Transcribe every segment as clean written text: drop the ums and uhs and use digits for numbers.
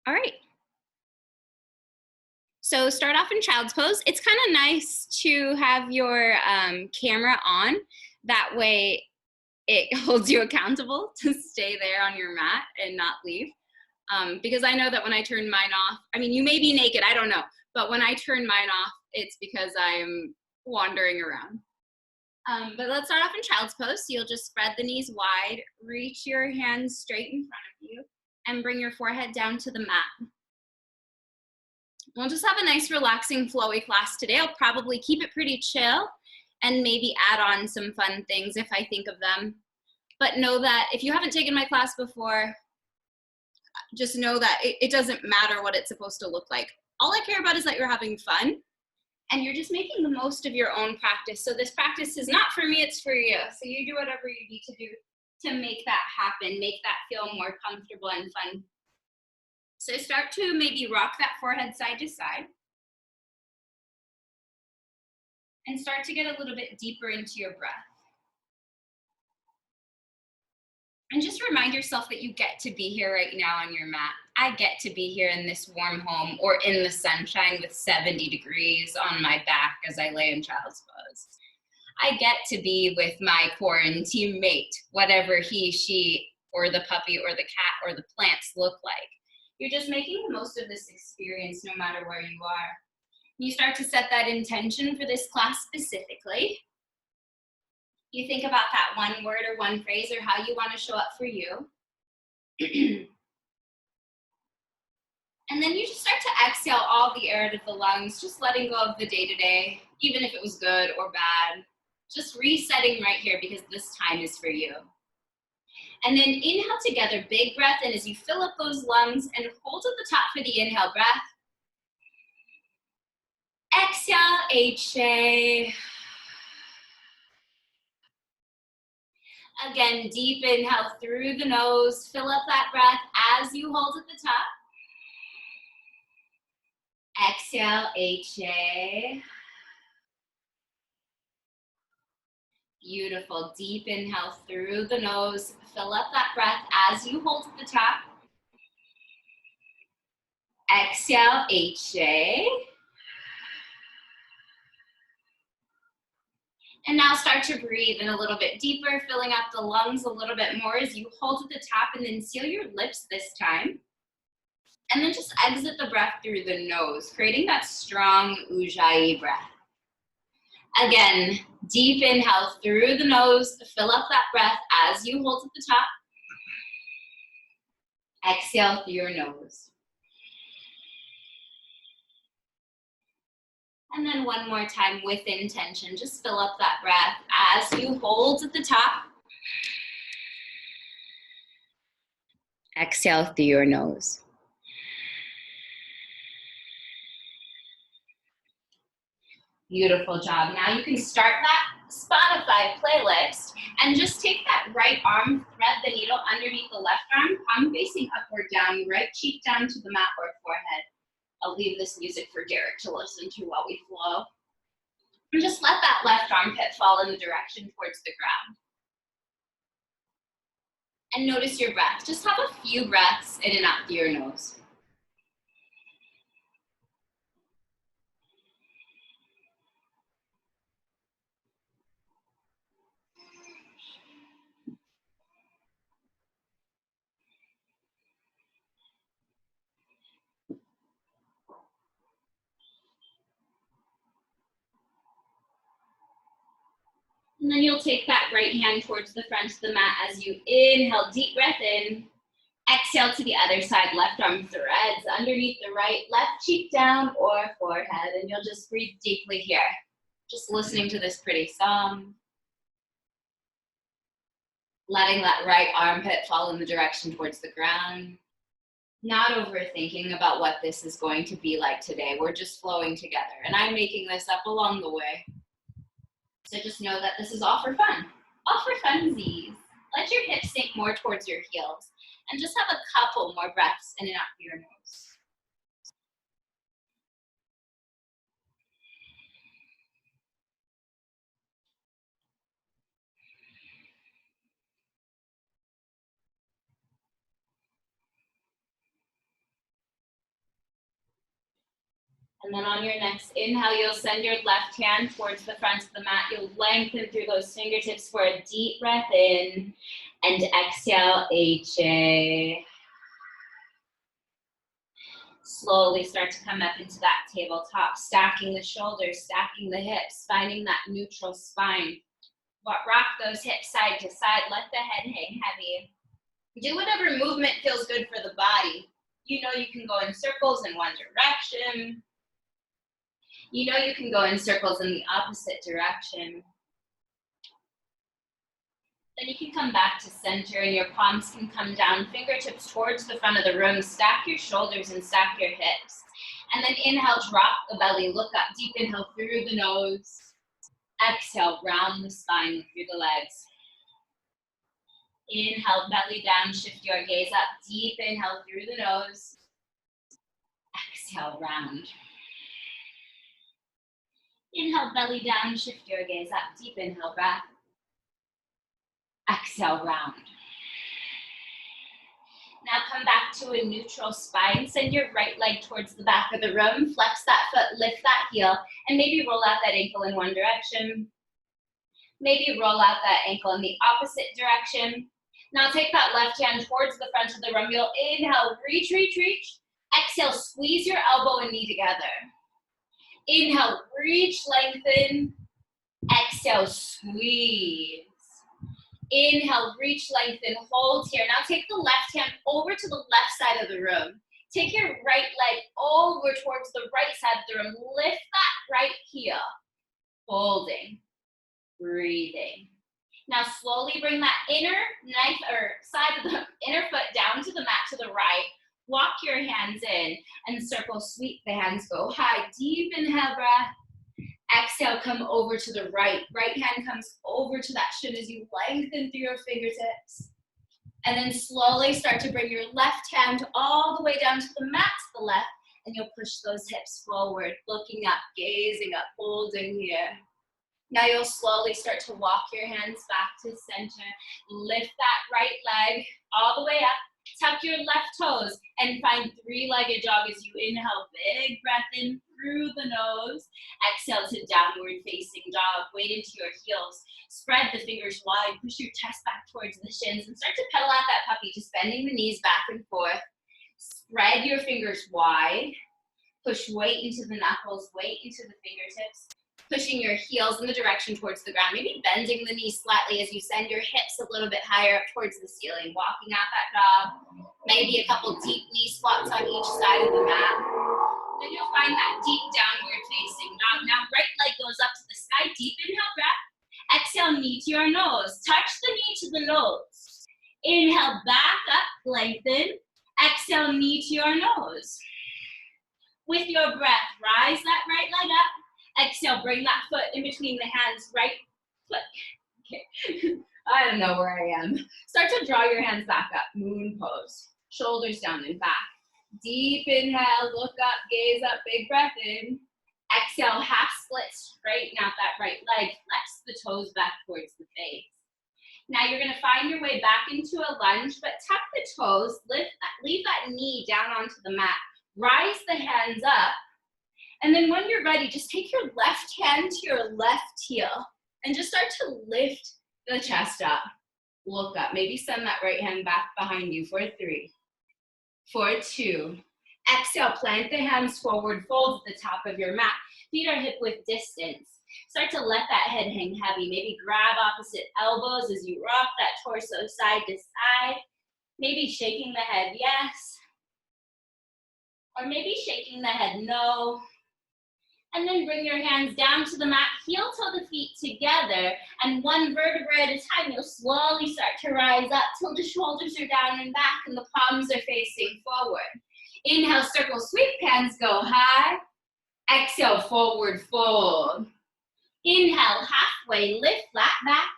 All right. So start off in child's pose. It's kind of nice to have your camera on. That way it holds you accountable to stay there on your mat and not leave. Because I know that when I turn mine off, I mean, you may be naked, I don't know. But when I turn mine off, it's because I'm wandering around. But let's start off in child's pose. So you'll just spread the knees wide, reach your hands straight in front of you, and bring your forehead down to the mat. We'll just have a nice relaxing flowy class today. I'll probably keep it pretty chill and maybe add on some fun things if I think of them. But know that if you haven't taken my class before, just know that it doesn't matter what it's supposed to look like. All I care about is that you're having fun and you're just making the most of your own practice. So this practice is not for me, it's for you. So you do whatever you need to do to make that happen, make that feel more comfortable and fun. So start to maybe rock that forehead side to side. And start to get a little bit deeper into your breath. And just remind yourself that you get to be here right now on your mat. I get to be here in this warm home or in the sunshine with 70 degrees on my back as I lay in child's pose. I get to be with my quarantine mate, whatever he, she, or the puppy, or the cat, or the plants look like. You're just making the most of this experience no matter where you are. You start to set that intention for this class specifically. You think about that one word or one phrase or how you want to show up for you. And then you just start to exhale all the air out of the lungs, just letting go of the day-to-day, even if it was good or bad. Just resetting right here because this time is for you. And then inhale together, big breath in as you fill up those lungs and hold at the top for the inhale breath. Exhale, HA. Again, deep inhale through the nose. Fill up that breath as you hold at the top. Exhale, HA. Beautiful. Deep inhale through the nose. Fill up that breath as you hold at the top. Exhale, HA. And now start to breathe in a little bit deeper, filling up the lungs a little bit more as you hold at the top, and then seal your lips this time. And then just exit the breath through the nose, creating that strong Ujjayi breath. Again, deep inhale through the nose, fill up that breath as you hold at the top. Exhale through your nose. And then one more time with intention, just fill up that breath as you hold at the top. Exhale through your nose. Beautiful job. Now you can start that Spotify playlist and just take that right arm, thread the needle underneath the left arm, palm facing upward down, right cheek down to the mat or forehead. I'll leave this music for Derek to listen to while we flow. And just let that left armpit fall in the direction towards the ground. And notice your breath. Just have a few breaths in and out through your nose. And then you'll take that right hand towards the front of the mat as you inhale, deep breath in. Exhale to the other side, left arm threads underneath the right, left cheek down or forehead. And you'll just breathe deeply here. Just listening to this pretty song. Letting that right armpit fall in the direction towards the ground. Not overthinking about what this is going to be like today. We're just flowing together. And I'm making this up along the way. So just know that this is all for fun. All for funsies. Let your hips sink more towards your heels. And just have a couple more breaths in and out through your nose. And then on your next inhale, you'll send your left hand towards the front of the mat. You'll lengthen through those fingertips for a deep breath in. And exhale, HA. Slowly start to come up into that tabletop, stacking the shoulders, stacking the hips, finding that neutral spine. Rock those hips side to side, let the head hang heavy. Do whatever movement feels good for the body. You know you can go in circles in one direction. You know you can go in circles in the opposite direction. Then you can come back to center and your palms can come down, fingertips towards the front of the room. Stack your shoulders and stack your hips. And then inhale, drop the belly, look up, deep inhale through the nose. Exhale, round the spine, look through the legs. Inhale, belly down, shift your gaze up, deep inhale through the nose. Exhale, round. Inhale, belly down, shift your gaze up, deep inhale, breath. Exhale, round. Now come back to a neutral spine. Send your right leg towards the back of the room. Flex that foot, lift that heel, and maybe roll out that ankle in one direction. Maybe roll out that ankle in the opposite direction. Now take that left hand towards the front of the room. You'll inhale, reach, reach, reach. Exhale, squeeze your elbow and knee together. Inhale, reach, lengthen. Exhale, squeeze. Inhale, reach, lengthen, hold here. Now take the left hand over to the left side of the room. Take your right leg over towards the right side of the room. Lift that right heel. Holding, breathing. Now slowly bring that inner knife or side of the inner foot down to the mat to the right. Walk your hands in and circle, sweep the hands, go high. Deep inhale, breath. Exhale, come over to the right. Right hand comes over to that shin as you lengthen through your fingertips. And then slowly start to bring your left hand all the way down to the mat to the left. And you'll push those hips forward, looking up, gazing up, holding here. Now you'll slowly start to walk your hands back to center. Lift that right leg all the way up. Tuck your left toes and find three-legged dog as you inhale. Big breath in through the nose. Exhale to downward facing dog. Weight into your heels. Spread the fingers wide. Push your chest back towards the shins and start to pedal out that puppy, just bending the knees back and forth. Spread your fingers wide. Push weight into the knuckles, weight into the fingertips. Pushing your heels in the direction towards the ground, maybe bending the knees slightly as you send your hips a little bit higher up towards the ceiling, walking out that dog. Maybe a couple deep knee squats on each side of the mat. Then you'll find that deep downward facing dog. Now right leg goes up to the sky, deep inhale, breath. Exhale, knee to your nose. Touch the knee to the nose. Inhale, back up, lengthen. Exhale, knee to your nose. With your breath, rise that right leg up. Exhale, bring that foot in between the hands, right foot. Okay. I don't know where I am. Start to draw your hands back up, moon pose. Shoulders down and back. Deep inhale, look up, gaze up, big breath in. Exhale, half split, straighten out that right leg, flex the toes back towards the face. Now you're gonna find your way back into a lunge, but tuck the toes, leave that knee down onto the mat. Rise the hands up. And then when you're ready, just take your left hand to your left heel and just start to lift the chest up. Look up. Maybe send that right hand back behind you for 3, for 2. Exhale, plant the hands forward, fold at the top of your mat. Feet are hip width distance. Start to let that head hang heavy. Maybe grab opposite elbows as you rock that torso side to side. Maybe shaking the head yes. Or maybe shaking the head no. And then bring your hands down to the mat, heel toe the feet together, and one vertebra at a time, you'll slowly start to rise up till the shoulders are down and back and the palms are facing forward. Inhale, circle, sweep, hands go high. Exhale, forward fold. Inhale, halfway, lift flat back.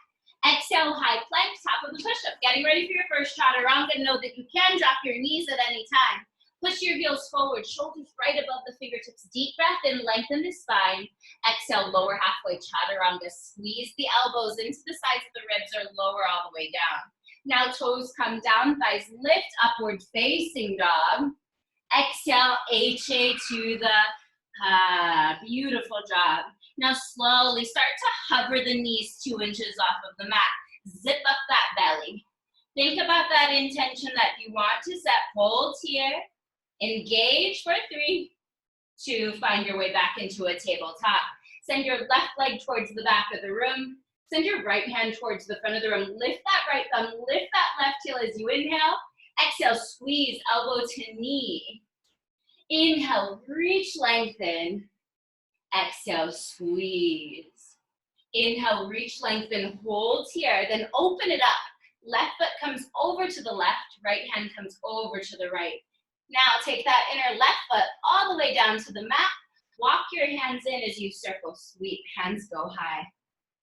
Exhale, high plank, top of the push-up. Getting ready for your first chaturanga. Know that you can drop your knees at any time. Push your heels forward, shoulders right above the fingertips. Deep breath in, lengthen the spine. Exhale, lower halfway, chaturanga. Squeeze the elbows into the sides of the ribs or lower all the way down. Now toes come down, thighs lift, upward facing dog. Exhale, HA to the Beautiful job. Now slowly start to hover the knees 2 inches off of the mat. Zip up that belly. Think about that intention that you want to set. Hold here. Engage for 3, 2, find your way back into a tabletop. Send your left leg towards the back of the room. Send your right hand towards the front of the room. Lift that right thumb, lift that left heel as you inhale. Exhale, squeeze elbow to knee. Inhale, reach, lengthen. Exhale, squeeze. Inhale, reach, lengthen, hold here. Then open it up. Left foot comes over to the left, right hand comes over to the right. Now take that inner left foot all the way down to the mat. Walk your hands in as you circle sweep. Hands go high.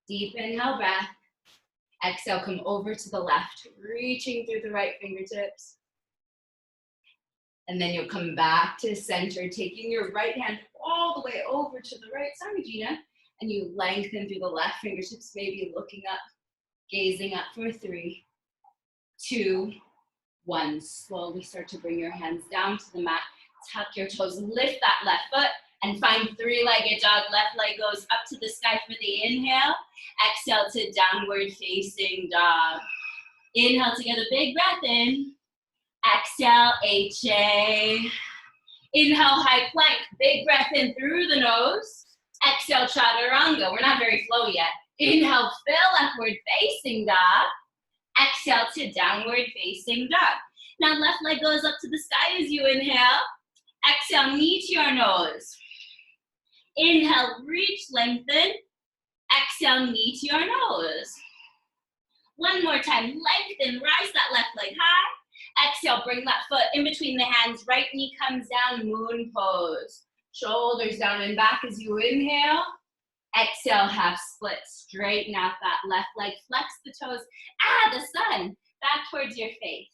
Deep inhale breath. Exhale, come over to the left, reaching through the right fingertips. And then you'll come back to center, taking your right hand all the way over to the right. Sorry, Gina. And you lengthen through the left fingertips, maybe looking up, gazing up for 3, 2, 1. Slowly start to bring your hands down to the mat. Tuck your toes, lift that left foot, and find 3-legged dog. Left leg goes up to the sky for the inhale. Exhale to downward facing dog. Inhale to get a big breath in. Exhale, HA. Inhale, high plank. Big breath in through the nose. Exhale, chaturanga. We're not very flowy yet. Inhale, fill upward facing dog. Exhale to downward facing dog. Now left leg goes up to the sky as you inhale. Exhale, knee to your nose. Inhale, reach, lengthen. Exhale, knee to your nose. One more time, lengthen, rise that left leg high. Exhale, bring that foot in between the hands. Right knee comes down, moon pose. Shoulders down and back as you inhale. Exhale, half split. Straighten out that left leg. Flex the toes. The sun. Back towards your face.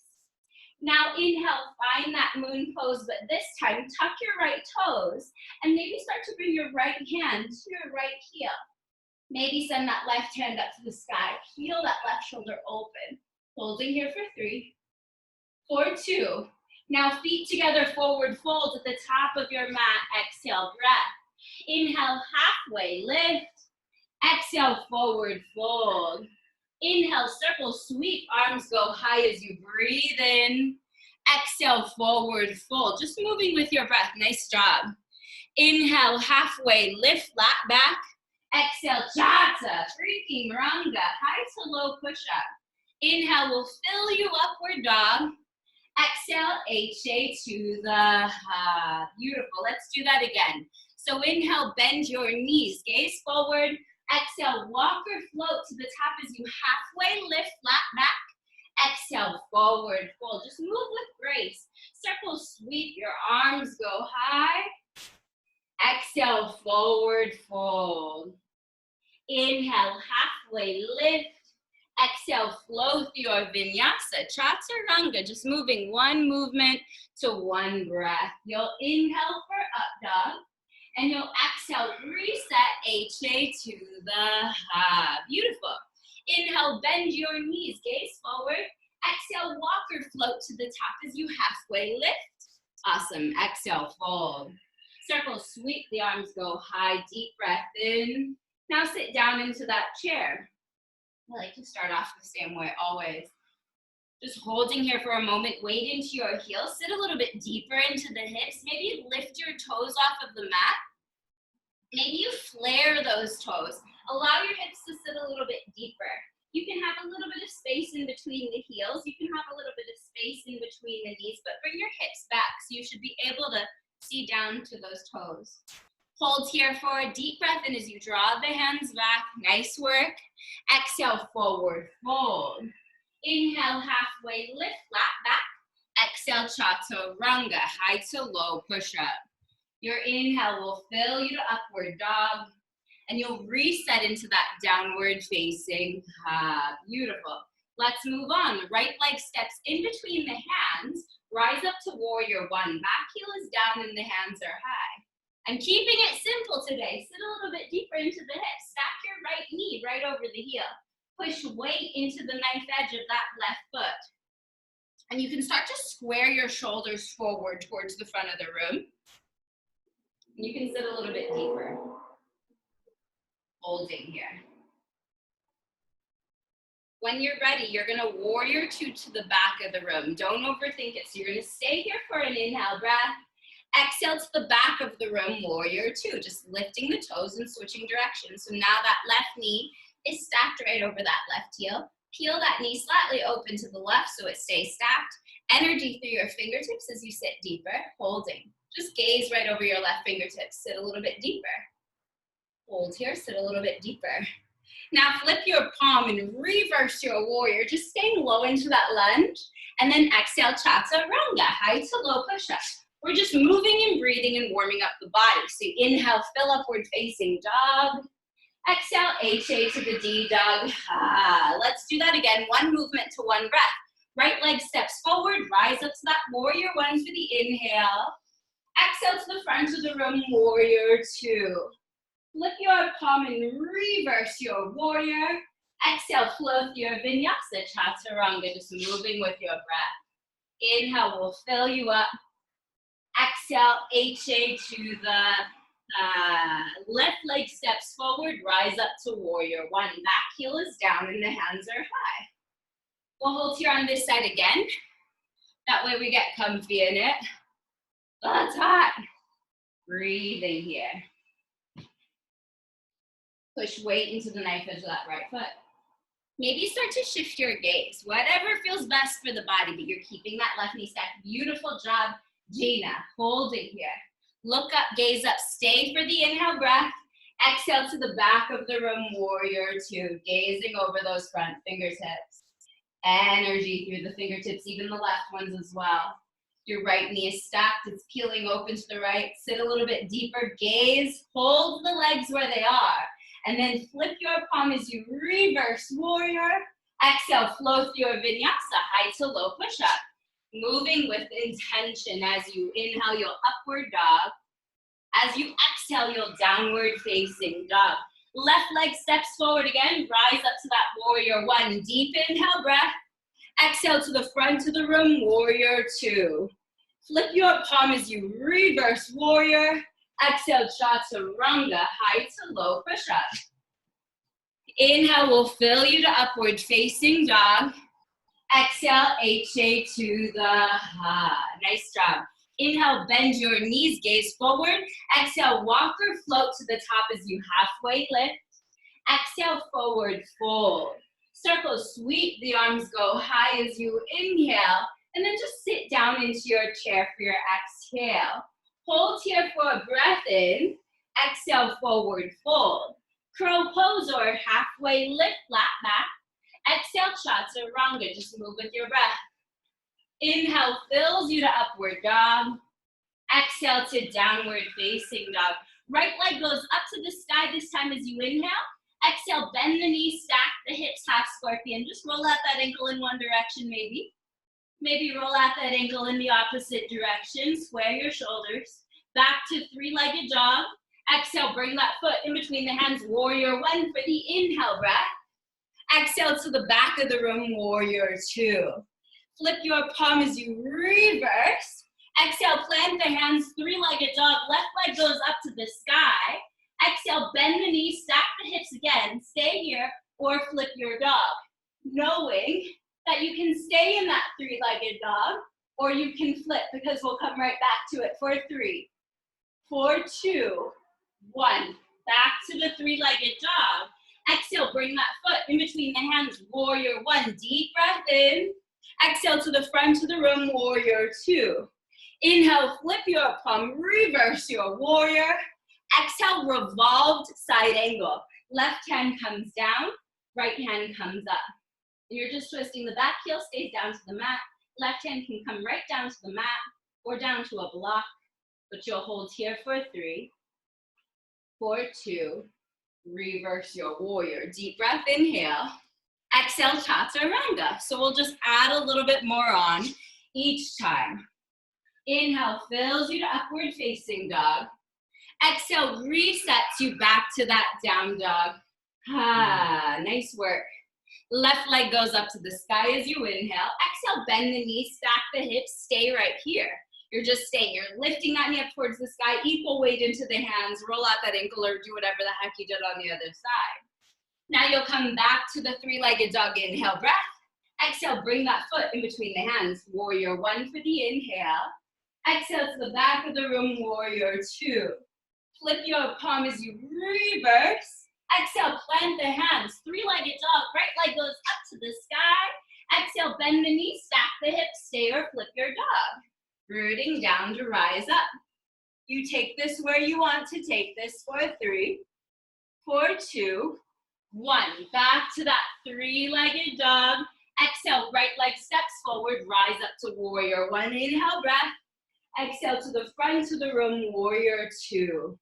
Now inhale, find that moon pose, but this time tuck your right toes and maybe start to bring your right hand to your right heel. Maybe send that left hand up to the sky. Heel that left shoulder open. Holding here for 3, 4, 2. Now feet together, forward fold at the top of your mat. Exhale, breath. Inhale, halfway lift. Exhale, forward fold. Inhale, circle, sweep, arms go high as you breathe in. Exhale, forward fold. Just moving with your breath. Nice job. Inhale, halfway lift, flat back. Exhale, chata, freaking ranga, high to low push-up. Inhale, will fill you upward dog. Exhale, HA to the beautiful. Let's do that again. So inhale, bend your knees, gaze forward. Exhale, walk or float to the top as you halfway lift, flat back. Exhale, forward fold. Just move with grace. Circle sweep, your arms go high. Exhale, forward fold. Inhale, halfway lift. Exhale, flow through your vinyasa, chaturanga, just moving one movement to one breath. You'll inhale for up dog, and you'll exhale, reset, HA to the beautiful. Inhale, bend your knees, gaze forward. Exhale, walk or float to the top as you halfway lift. Awesome, exhale, fold. Circle, sweep, the arms go high, deep breath in. Now sit down into that chair. I like to start off the same way always. Just holding here for a moment, weight into your heels, sit a little bit deeper into the hips, maybe lift your toes off of the mat. Maybe you flare those toes. Allow your hips to sit a little bit deeper. You can have a little bit of space in between the heels. You can have a little bit of space in between the knees, but bring your hips back so you should be able to see down to those toes. Hold here for a deep breath in as you draw the hands back. Nice work. Exhale, forward fold. Inhale, halfway lift, flat back. Exhale, chaturanga, high to low push-up. Your inhale will fill you to upward dog, and you'll reset into that downward facing. Beautiful. Let's move on. The right leg steps in between the hands. Rise up to warrior one. Back heel is down and the hands are high. I'm keeping it simple today. Sit a little bit deeper into the hips. Stack your right knee right over the heel. Push weight into the knife edge of that left foot. And you can start to square your shoulders forward towards the front of the room. You can sit a little bit deeper. Holding here. When you're ready, you're gonna warrior two to the back of the room. Don't overthink it. So you're gonna stay here for an inhale breath. Exhale to the back of the room, warrior two. Just lifting the toes and switching directions. So now that left knee is stacked right over that left heel. Peel that knee slightly open to the left so it stays stacked. Energy through your fingertips as you sit deeper, holding. Just gaze right over your left fingertips. Sit a little bit deeper. Hold here, sit a little bit deeper. Now flip your palm and reverse your warrior, just staying low into that lunge. And then exhale, chaturanga, high to low push-up. We're just moving and breathing and warming up the body. So inhale, fill upward facing dog. Exhale, HA to the D dog. Let's do that again. One movement to one breath. Right leg steps forward, rise up to that warrior one for the inhale. Exhale to the front of the room, warrior two. Flip your palm and reverse your warrior. Exhale, flow through your vinyasa, chaturanga, just moving with your breath. Inhale, we'll fill you up. Exhale, HA to the left leg steps forward, rise up to warrior one. Back heel is down and the hands are high. We'll hold here on this side again. That way we get comfy in it. That's hot. Breathing here. Push weight into the knife edge of that right foot. Maybe start to shift your gaze. Whatever feels best for the body, but you're keeping that left knee stacked. Beautiful job, Gina. Holding here. Look up, gaze up, stay for the inhale breath. Exhale to the back of the room, warrior two. Gazing over those front fingertips. Energy through the fingertips, even the left ones as well. Your right knee is stacked, it's peeling open to the right. Sit a little bit deeper, gaze, hold the legs where they are. And then flip your palm as you reverse warrior. Exhale, flow through your vinyasa, high to low push-up. Moving with intention as you inhale, you'll upward dog. As you exhale, you'll downward facing dog. Left leg steps forward again, rise up to that warrior one. Deep inhale breath. Exhale to the front of the room, warrior two. Flip your palm as you reverse warrior. Exhale, chaturanga, high to low push-up. Inhale, will fill you to upward facing dog. Exhale, HA to the nice job. Inhale, bend your knees, gaze forward. Exhale, walk or float to the top as you halfway lift. Exhale, forward fold. Circle, sweep the arms, go high as you inhale. And then just sit down into your chair for your exhale. Hold here for a breath in. Exhale, forward fold. Crow pose or halfway lift, flat back. Exhale, chaturanga, just move with your breath. Inhale, fills you to upward dog. Exhale to downward facing dog. Right leg goes up to the sky this time as you inhale. Exhale, bend the knees, stack the hips, half scorpion. Just roll out that ankle in one direction maybe. Maybe roll out that ankle in the opposite direction. Square your shoulders. Back to three-legged dog. Exhale, bring that foot in between the hands. Warrior one for the inhale breath. Exhale to the back of the room, warrior two. Flip your palm as you reverse. Exhale, plant the hands, three-legged dog. Left leg goes up to the sky. Exhale, bend the knees, stack the hips again. Stay here or flip your dog. Knowing that you can stay in that three-legged dog or you can flip because we'll come right back to it for 3, 4, 2, 1. Back to the three-legged dog. Exhale, bring that foot in between the hands, warrior one. Deep breath in. Exhale to the front of the room, warrior two. Inhale, flip your palm, reverse your warrior. Exhale, revolved side angle. Left hand comes down, right hand comes up. You're just twisting the back heel, stays down to the mat. Left hand can come right down to the mat or down to a block, but you'll hold here for 3, 4, 2, reverse your warrior. Deep breath, inhale. Exhale, chaturanga. So we'll just add a little bit more on each time. Inhale, fills you to upward facing dog. Exhale, resets you back to that down dog. Nice work. Left leg goes up to the sky as you inhale. Exhale, bend the knees, stack the hips, stay right here. You're just staying. You're lifting that knee up towards the sky, equal weight into the hands, roll out that ankle or do whatever the heck you did on the other side. Now you'll come back to the three-legged dog. Inhale, breath. Exhale, bring that foot in between the hands. Warrior one for the inhale. Exhale to the back of the room, warrior two. Flip your palm as you reverse. Exhale, plant the hands. Three-legged dog, right leg goes up to the sky. Exhale, bend the knees, stack the hips, stay or flip your dog. Rooting down to rise up. You take this where you want to take this for 3, 4, 2, 1. Back to that three-legged dog. Exhale, right leg steps forward, rise up to warrior one. Inhale, breath. Exhale to the front of the room, warrior two.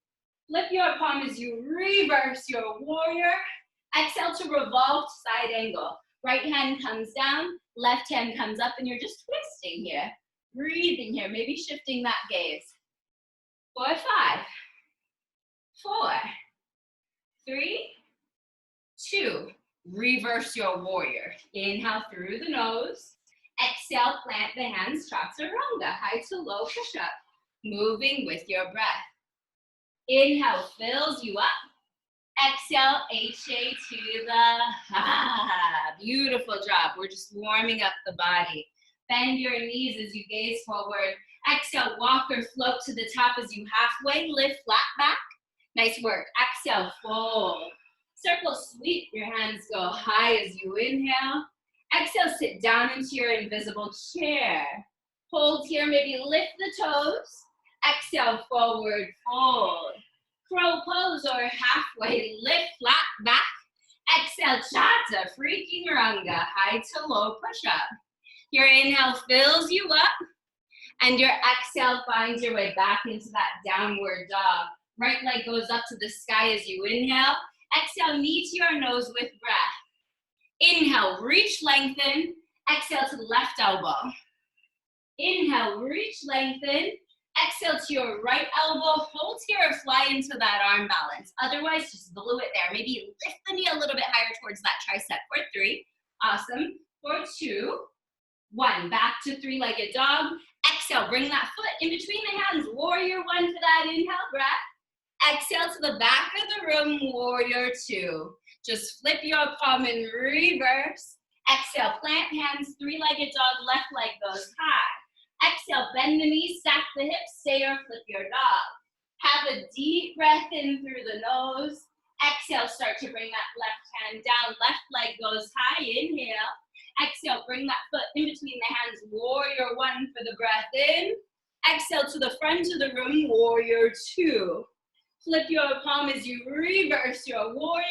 Flip your palm as you reverse your warrior. Exhale to revolved side angle. Right hand comes down, left hand comes up, and you're just twisting here. Breathing here, maybe shifting that gaze. 4, 5, 4, 3, 2. Reverse your warrior. Inhale through the nose. Exhale, plant the hands, chaturanga, high to low push-up. Moving with your breath. Inhale fills you up. Exhale, HA to the ha. Beautiful job. We're just warming up the body. Bend your knees as you gaze forward. Exhale, walk or float to the top as you halfway lift flat back. Nice work. Exhale, fold. Circle sweep. Your hands go high as you inhale. Exhale, sit down into your invisible chair. Hold here, maybe lift the toes. Exhale, forward fold. Crow pose or halfway lift flat back. Exhale, chata, freaking ranga, high to low push up. Your inhale fills you up, and your exhale finds your way back into that downward dog. Right leg goes up to the sky as you inhale. Exhale, knee to your nose with breath. Inhale, reach, lengthen. Exhale to the left elbow. Inhale, reach, lengthen. Exhale to your right elbow. Hold here or fly into that arm balance. Otherwise, just glue it there. Maybe lift the knee a little bit higher towards that tricep for 3. Awesome. For 2, 1. Back to three-legged dog. Exhale, bring that foot in between the hands. Warrior one for that inhale breath. Exhale to the back of the room, warrior two. Just flip your palm in reverse. Exhale, plant hands, three-legged dog, left leg goes high. Exhale, bend the knees, stack the hips, stay or flip your dog. Have a deep breath in through the nose. Exhale, start to bring that left hand down, left leg goes high, inhale. Exhale, bring that foot in between the hands, warrior one for the breath in. Exhale to the front of the room, warrior two. Flip your palm as you reverse your warrior.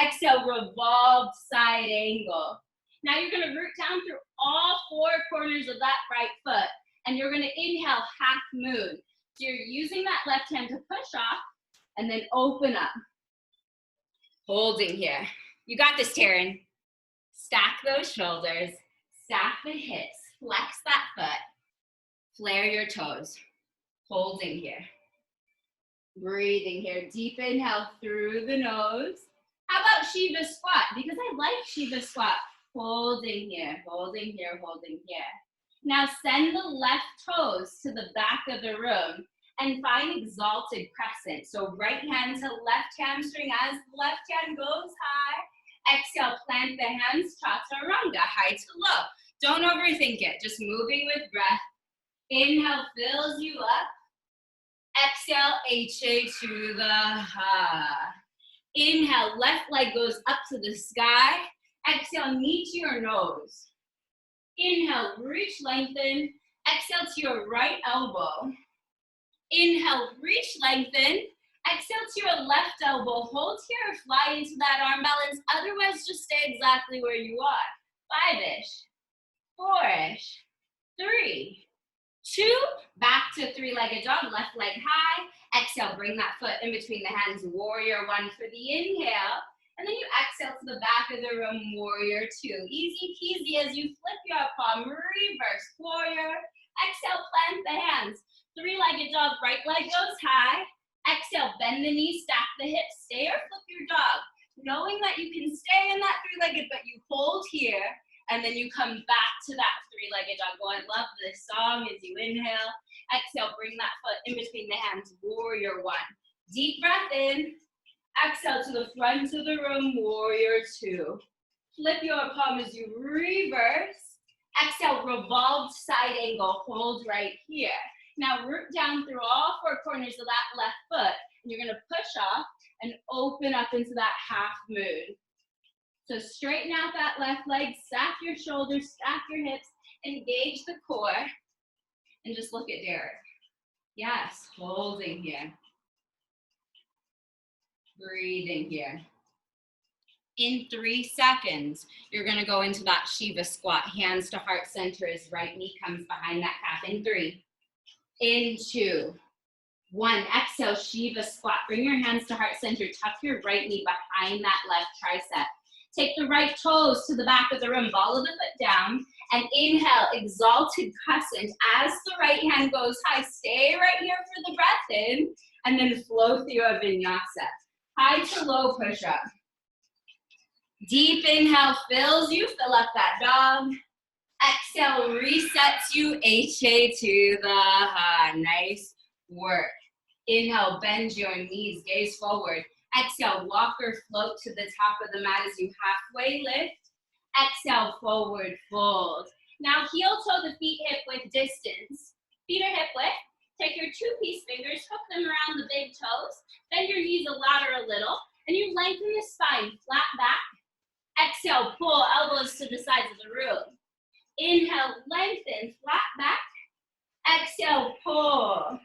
Exhale, revolved side angle. Now you're gonna root down through all 4 corners of that right foot, and you're gonna inhale, half moon. So you're using that left hand to push off, and then open up. Holding here. You got this, Taryn. Stack those shoulders, stack the hips, flex that foot, flare your toes. Holding here. Breathing here, deep inhale through the nose. How about Shiva Squat? Because I like Shiva Squat. Holding here, holding here, holding here. Now send the left toes to the back of the room and find exalted crescent. So right hand to left hamstring as the left hand goes high. Exhale, plant the hands, chaturanga, high to low. Don't overthink it, just moving with breath. Inhale fills you up. Exhale, HA to the ha. Inhale, left leg goes up to the sky. Exhale, knee to your nose. Inhale, reach, lengthen. Exhale to your right elbow. Inhale, reach, lengthen. Exhale to your left elbow. Hold here or fly into that arm balance. Otherwise, just stay exactly where you are. 5-ish, 4-ish, 3, 2, back to three-legged dog, left leg high. Exhale, bring that foot in between the hands, warrior one for the inhale. And then you exhale to the back of the room, warrior two. Easy peasy as you flip your palm, reverse warrior. Exhale, plant the hands. Three-legged dog, right leg goes high. Exhale, bend the knees, stack the hips, stay or flip your dog. Knowing that you can stay in that three-legged, but you hold here. And then you come back to that three-legged dog. Oh, I love this song as you inhale. Exhale, bring that foot in between the hands, warrior one. Deep breath in. Exhale to the front of the room, warrior two. Flip your palm as you reverse. Exhale, revolved side angle, hold right here. Now root down through all four corners of that left foot. And you're gonna push off and open up into that half moon. So straighten out that left leg, stack your shoulders, stack your hips, engage the core, and just look at Derek. Yes, holding here. Breathing here. In 3 seconds, you're gonna go into that Shiva Squat. Hands to heart center as right knee comes behind that calf. In 3, in 2, 1. Exhale, Shiva Squat. Bring your hands to heart center. Tuck your right knee behind that left tricep. Take the right toes to the back of the room. Ball of the foot down. And inhale, exalted crescent. As the right hand goes high, stay right here for the breath in. And then flow through a vinyasa. High to low push-up. Deep inhale fills you, fill up that dog. Exhale resets you, HA to the nice work. Inhale, bend your knees, gaze forward. Exhale, walk or float to the top of the mat as you halfway lift. Exhale, forward fold. Now heel toe the feet hip width distance. Feet are hip width. Take your 2-piece fingers, hook them around the big toes. Bend your knees a ladder a little, and you lengthen the spine, flat back. Exhale, pull elbows to the sides of the room. Inhale, lengthen, flat back. Exhale, pull.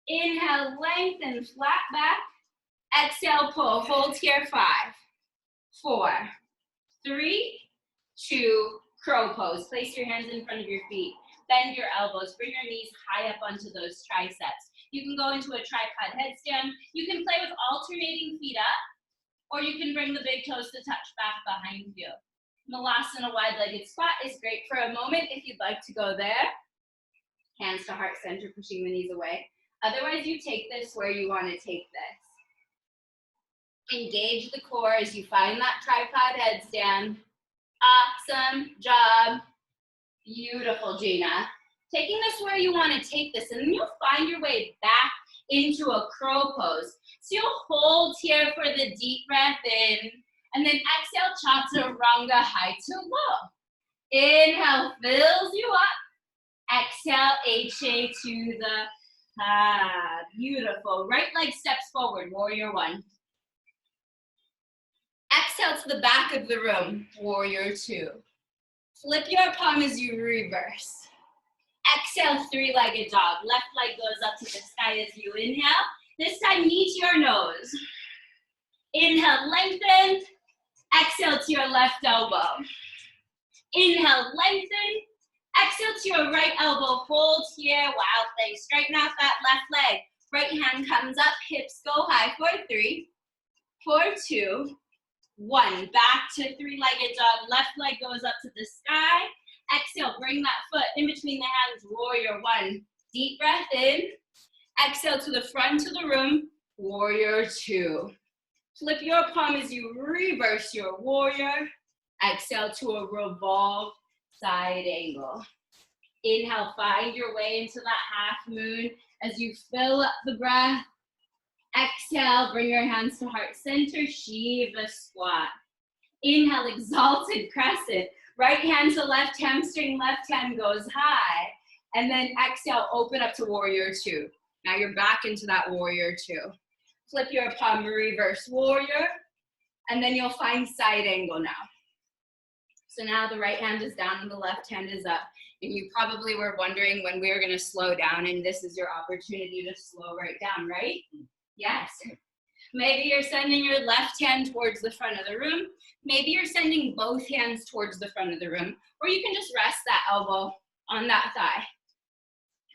Inhale, lengthen, flat back. Exhale, pull. Hold here, 5, 4, 3, 2, crow pose. Place your hands in front of your feet. Bend your elbows. Bring your knees high up onto those triceps. You can go into a tripod headstand. You can play with alternating feet up, or you can bring the big toes to touch back behind you. Malasana wide-legged squat is great for a moment if you'd like to go there. Hands to heart center, pushing the knees away. Otherwise, you take this where you want to take this. Engage the core as you find that tripod headstand. Awesome job. Beautiful, Gina. Taking this where you want to take this, and then you'll find your way back into a crow pose. So you'll hold here for the deep breath in, and then exhale, chaturanga, high to low. Inhale, fills you up. Exhale, HA to the beautiful. Right leg steps forward, warrior one. Exhale to the back of the room, warrior two. Flip your palm as you reverse. Exhale, three-legged dog. Left leg goes up to the sky as you inhale. This time, knee to your nose. Inhale, lengthen. Exhale to your left elbow. Inhale, lengthen. Exhale to your right elbow. Hold here. Wow, thing. Straighten out that left leg. Right hand comes up. Hips go high for 3, 4, 2, 1. Back to three-legged dog. Left leg goes up to the sky. Exhale, bring that foot in between the hands, warrior one. Deep breath in. Exhale to the front of the room, warrior two. Flip your palm as you reverse your warrior. Exhale to a revolved side angle. Inhale, find your way into that half moon as you fill up the breath. Exhale, bring your hands to heart center, Shiva Squat. Inhale, exalted crescent. Right hand to left hamstring, left hand goes high. And then exhale, open up to warrior two. Now you're back into that warrior two. Flip your palm, reverse warrior. And then you'll find side angle now. So now the right hand is down and the left hand is up. And you probably were wondering when we were gonna slow down, and this is your opportunity to slow right down, right? Yes. Maybe you're sending your left hand towards the front of the room. Maybe you're sending both hands towards the front of the room, or you can just rest that elbow on that thigh.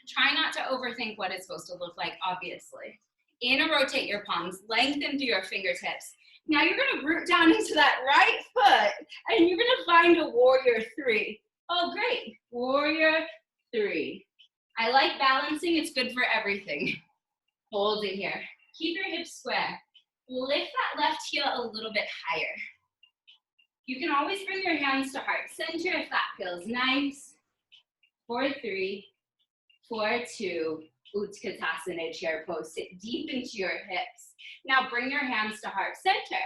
Try not to overthink what it's supposed to look like, obviously. Rotate your palms, lengthen through your fingertips. Now you're gonna root down into that right foot, and you're gonna find a warrior three. Oh, great, warrior three. I like balancing, it's good for everything. Hold it here. Keep your hips square. Lift that left heel a little bit higher. You can always bring your hands to heart center if that feels nice. 4, 3, 4, 2, Utkatasana chair pose. Sit deep into your hips. Now bring your hands to heart center.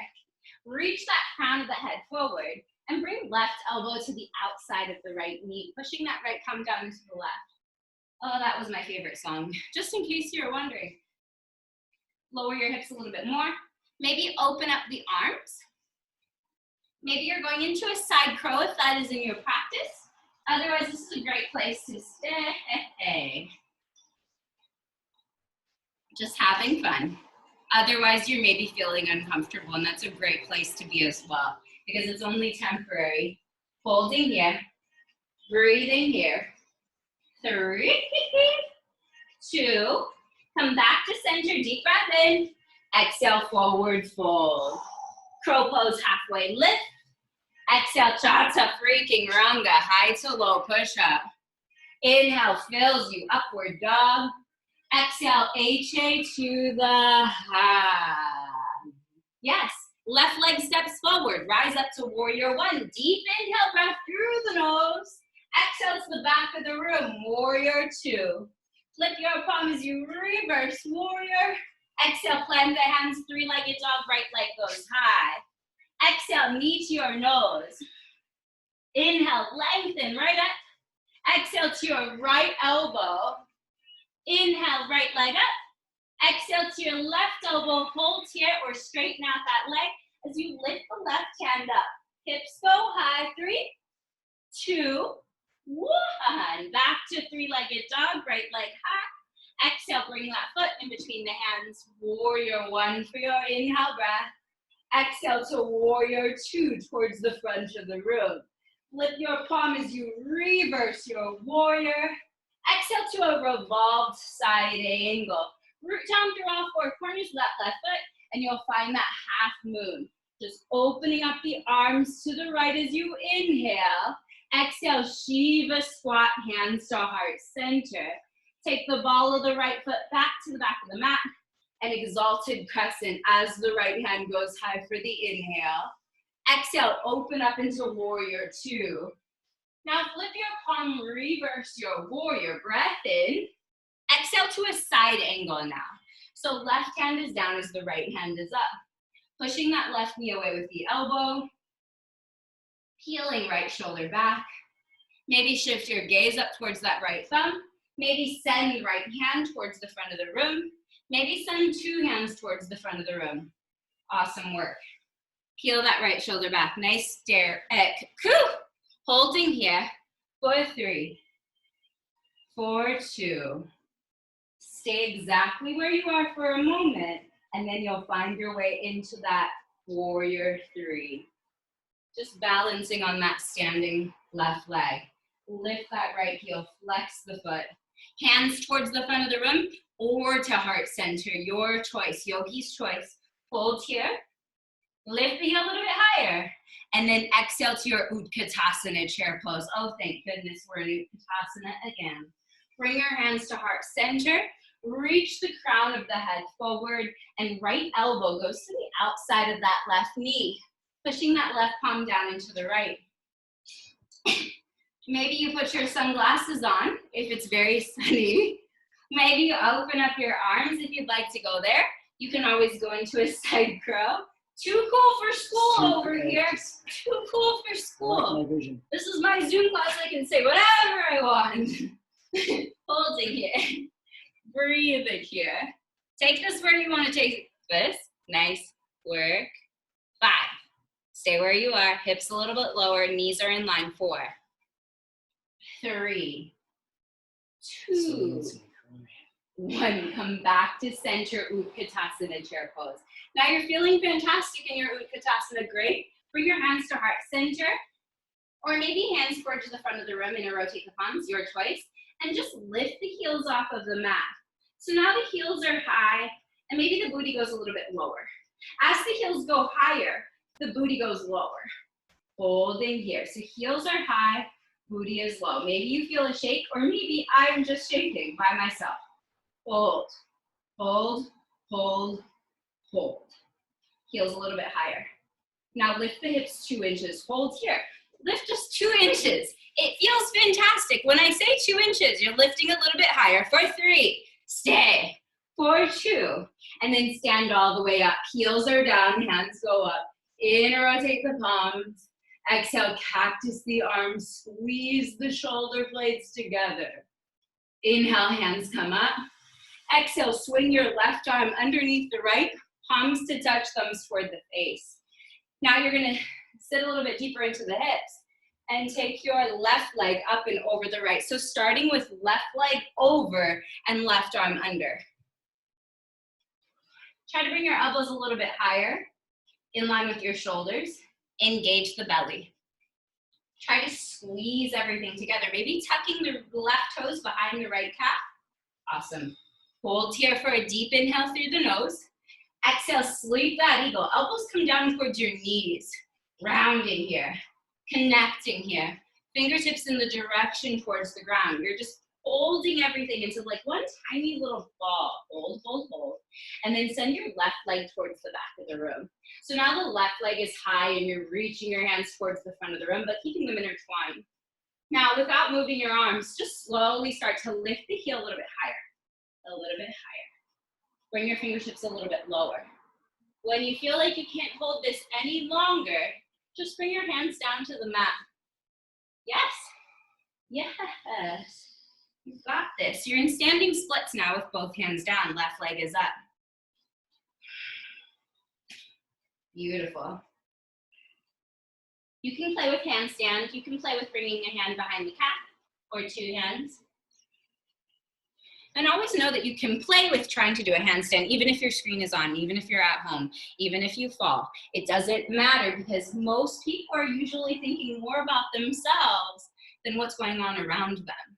Reach that crown of the head forward and bring left elbow to the outside of the right knee, pushing that right palm down into the left. Oh, that was my favorite song, just in case you're wondering. Lower your hips a little bit more. Maybe open up the arms. Maybe you're going into a side crow if that is in your practice. Otherwise, this is a great place to stay. Just having fun. Otherwise, you're maybe feeling uncomfortable, and that's a great place to be as well, because it's only temporary. Holding here, breathing here. 3, 2, come back to center, deep breath in. Exhale, forward fold. Crow pose, halfway lift. Exhale, chata freaking ranga, high to low push up. Inhale, fills you, upward dog. Exhale, HA to the high. Yes, left leg steps forward. Rise up to warrior 1. Deep inhale, breath through the nose. Exhale to the back of the room, warrior 2. Flip your palm as you reverse warrior. Exhale, plant the hands, 3-legged dog, right leg goes high. Exhale, knee to your nose. Inhale, lengthen right up. Exhale to your right elbow. Inhale, right leg up. Exhale to your left elbow, hold here or straighten out that leg as you lift the left hand up. Hips go high, 3, 2, 1. Back to 3-legged dog, right leg high. Exhale, bring that foot in between the hands. Warrior 1 for your inhale breath. Exhale to warrior 2 towards the front of the room. Flip your palm as you reverse your warrior. Exhale to a revolved side angle. Root down through all 4 corners of that left foot, and you'll find that half moon. Just opening up the arms to the right as you inhale. Exhale, Shiva Squat, hands to heart center. Take the ball of the right foot back to the back of the mat, and exalted crescent as the right hand goes high for the inhale. Exhale, open up into warrior 2. Now flip your palm, reverse your warrior, breath in. Exhale to a side angle now. So left hand is down as the right hand is up. Pushing that left knee away with the elbow. Peeling right shoulder back. Maybe shift your gaze up towards that right thumb. Maybe send right hand towards the front of the room. Maybe send 2 hands towards the front of the room. Awesome work. Peel that right shoulder back. Nice stare. Holding here. 4, 3, 4, 2. Stay exactly where you are for a moment, and then you'll find your way into that warrior 3. Just balancing on that standing left leg. Lift that right heel, flex the foot. Hands towards the front of the room or to heart center, your choice, yogi's choice. Hold here, lift the heel a little bit higher, and then exhale to your Utkatasana chair pose. Oh, thank goodness we're in Utkatasana again. Bring your hands to heart center, reach the crown of the head forward, and right elbow goes to the outside of that left knee, pushing that left palm down into the right. Maybe you put your sunglasses on if it's very sunny. Maybe you open up your arms if you'd like to go there. You can always go into a side crow. Too cool for school over here. Too cool for school. This is my Zoom class. I can say whatever I want. Holding here. Breathing here. Take this where you want to take this. Nice work. 5. Stay where you are. Hips a little bit lower. Knees are in line. 4. 3, 2, 1. Come back to center, Utkatasana chair pose. Now you're feeling fantastic in your Utkatasana, great. Bring your hands to heart center, or maybe hands forward to the front of the room and rotate the palms, your choice. And just lift the heels off of the mat. So now the heels are high, and maybe the booty goes a little bit lower. As the heels go higher, the booty goes lower. Holding here. So heels are high, booty is low. Maybe you feel a shake, or maybe I'm just shaking by myself. Hold, hold, hold, hold. Heels a little bit higher. Now lift the hips 2 inches, hold here. Lift just 2 inches. It feels fantastic. When I say 2 inches, you're lifting a little bit higher. For 3, stay. For 2, and then stand all the way up. Heels are down, hands go up. In, rotate the palms. Exhale, cactus the arms, squeeze the shoulder blades together. Inhale, hands come up. Exhale, swing your left arm underneath the right, palms to touch, thumbs toward the face. Now you're gonna sit a little bit deeper into the hips and take your left leg up and over the right. So starting with left leg over and left arm under. Try to bring your elbows a little bit higher, in line with your shoulders. Engage the belly. Try to squeeze everything together. Maybe tucking the left toes behind the right calf. Awesome. Hold here for a deep inhale through the nose. Exhale, sleep that eagle. Elbows come down towards your knees. Rounding here. Connecting here. Fingertips in the direction towards the ground. You're just holding everything into like one tiny little ball. Hold, hold, hold. And then send your left leg towards the back of the room. So now the left leg is high and you're reaching your hands towards the front of the room, but keeping them intertwined. Now, without moving your arms, just slowly start to lift the heel a little bit higher. A little bit higher. Bring your fingertips a little bit lower. When you feel like you can't hold this any longer, just bring your hands down to the mat. Yes. Yes. You've got this. You're in standing splits now with both hands down. Left leg is up. Beautiful. You can play with handstand. You can play with bringing a hand behind the calf or 2 hands. And always know that you can play with trying to do a handstand, even if your screen is on, even if you're at home, even if you fall. It doesn't matter because most people are usually thinking more about themselves than what's going on around them.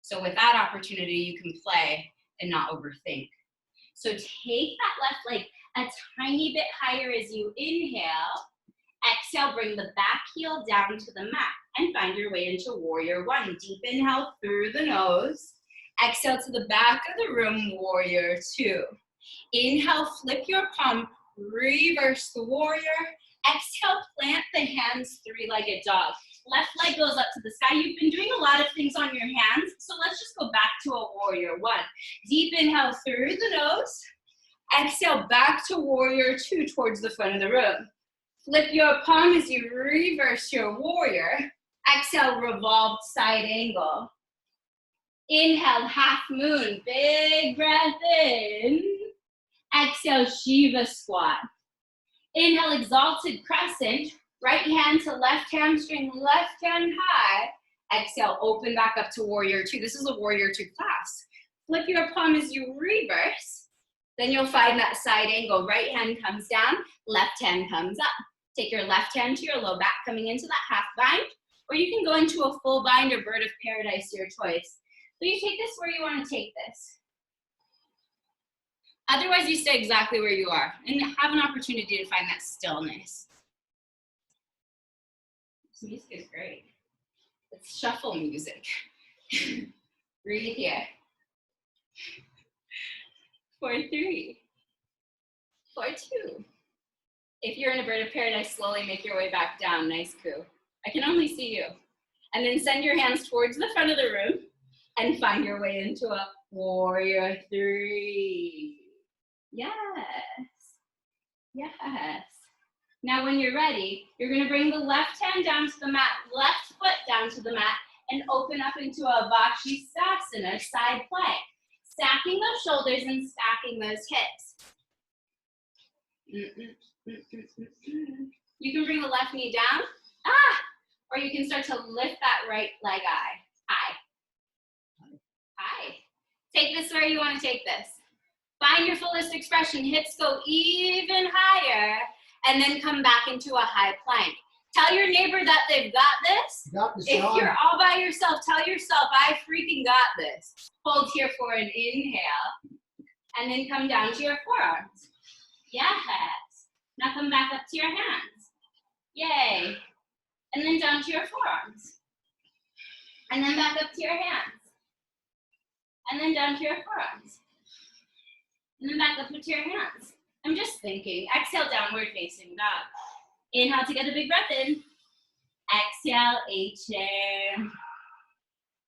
So with that opportunity, you can play and not overthink. So take that left leg a tiny bit higher as you inhale. Exhale, bring the back heel down to the mat and find your way into warrior 1. Deep inhale through the nose. Exhale to the back of the room, warrior 2. Inhale, flip your palm, reverse the warrior. Exhale, plant the hands, 3-legged dog. Left leg goes up to the sky. You've been doing a lot of things on your hands, so let's just go back to a warrior 1. Deep inhale through the nose. Exhale, back to warrior 2 towards the front of the room. Flip your palm as you reverse your warrior. Exhale, revolved side angle. Inhale, half moon, big breath in. Exhale, Shiva Squat. Inhale, exalted crescent. Right hand to left hamstring, left hand high. Exhale, open back up to warrior 2. This is a warrior 2 class. Flip your palm as you reverse. Then you'll find that side angle. Right hand comes down, left hand comes up. Take your left hand to your low back, coming into that half bind, or you can go into a full bind or bird of paradise, your choice. So you take this where you want to take this. Otherwise, you stay exactly where you are and have an opportunity to find that stillness. This music is great. It's shuffle music. Breathe here. For 3. For 2. If you're in a bird of paradise, slowly make your way back down. Nice coup. I can only see you. And then send your hands towards the front of the room and find your way into a warrior 3. Yes. Yes. Now when you're ready, you're going to bring the left hand down to the mat, left foot down to the mat, and open up into a Vakshasana, side plank. Stacking those shoulders and stacking those hips. You can bring the left knee down, or you can start to lift that right leg high. Take this where you want to take this. Find your fullest expression. Hips go even higher, and then come back into a high plank. Tell your neighbor that they've got this. If you're all by yourself, tell yourself, I freaking got this. Hold here for an inhale, and then come down to your forearms. Yes. Now come back up to your hands. Yay. And then down to your forearms. And then back up to your hands. And then down to your forearms. And then back up to your hands. I'm just thinking. Exhale, downward facing dog. Inhale to get a big breath in. Exhale, H-chair.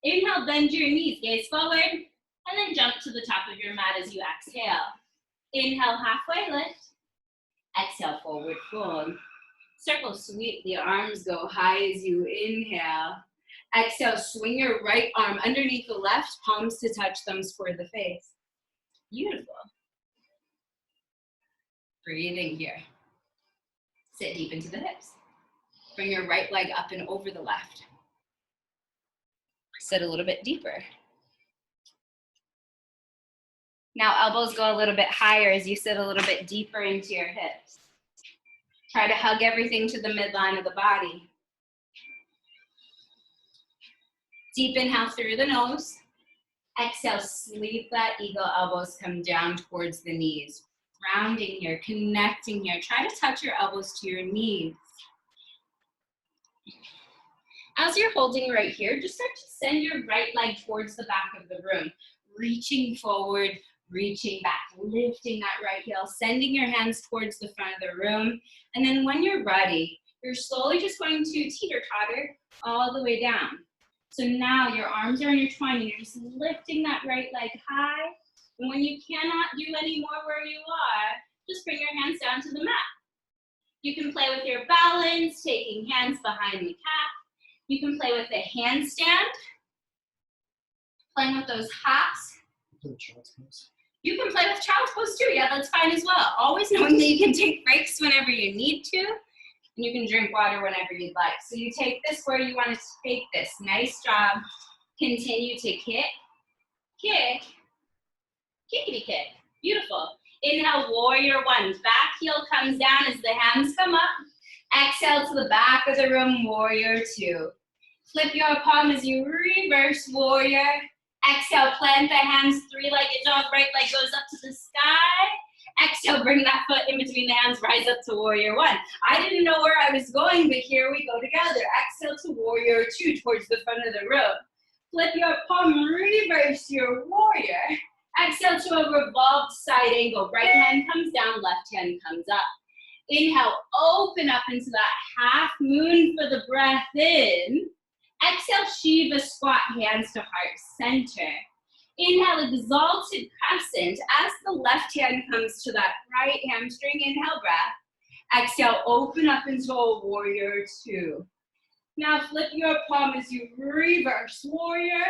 Inhale, bend your knees, gaze forward, and then jump to the top of your mat as you exhale. Inhale, halfway lift. Exhale, forward fold. Circle sweep, the arms go high as you inhale. Exhale, swing your right arm underneath the left, palms to touch, thumbs toward the face. Beautiful. Breathing here. Sit deep into the hips. Bring your right leg up and over the left. Sit a little bit deeper. Now elbows go a little bit higher as you sit a little bit deeper into your hips. Try to hug everything to the midline of the body. Deep inhale through the nose. Exhale, sleep that eagle, elbows come down towards the knees. Rounding here, connecting here. Try to touch your elbows to your knees. As you're holding right here, just start to send your right leg towards the back of the room. Reaching forward, reaching back, lifting that right heel, sending your hands towards the front of the room. And then when you're ready, you're slowly just going to teeter-totter all the way down. So now your arms are intertwined, you're just lifting that right leg high. And when you cannot do any more where you are, just bring your hands down to the mat. You can play with your balance, taking hands behind the calf. You can play with a handstand, playing with those hops. You can play with child's pose too, yeah, that's fine as well. Always knowing that you can take breaks whenever you need to, and you can drink water whenever you'd like. So you take this where you want to take this. Nice job. Continue to kick, kick, kickity kick. Beautiful. Inhale, warrior one. Back heel comes down as the hands come up. Exhale to the back of the room, warrior two. Flip your palm as you reverse warrior. Exhale, plant the hands, three-legged dog, right leg goes up to the sky. Exhale, bring that foot in between the hands, rise up to warrior one. I didn't know where I was going, but here we go together. Exhale to warrior two towards the front of the room. Flip your palm, reverse your warrior. Exhale to a revolved side angle. Right hand comes down, left hand comes up. Inhale, open up into that half moon for the breath in. Exhale, Shiva Squat, hands to heart center. Inhale, exalted crescent as the left hand comes to that right hamstring. Inhale, breath. Exhale, open up into a warrior two. Now flip your palm as you reverse warrior.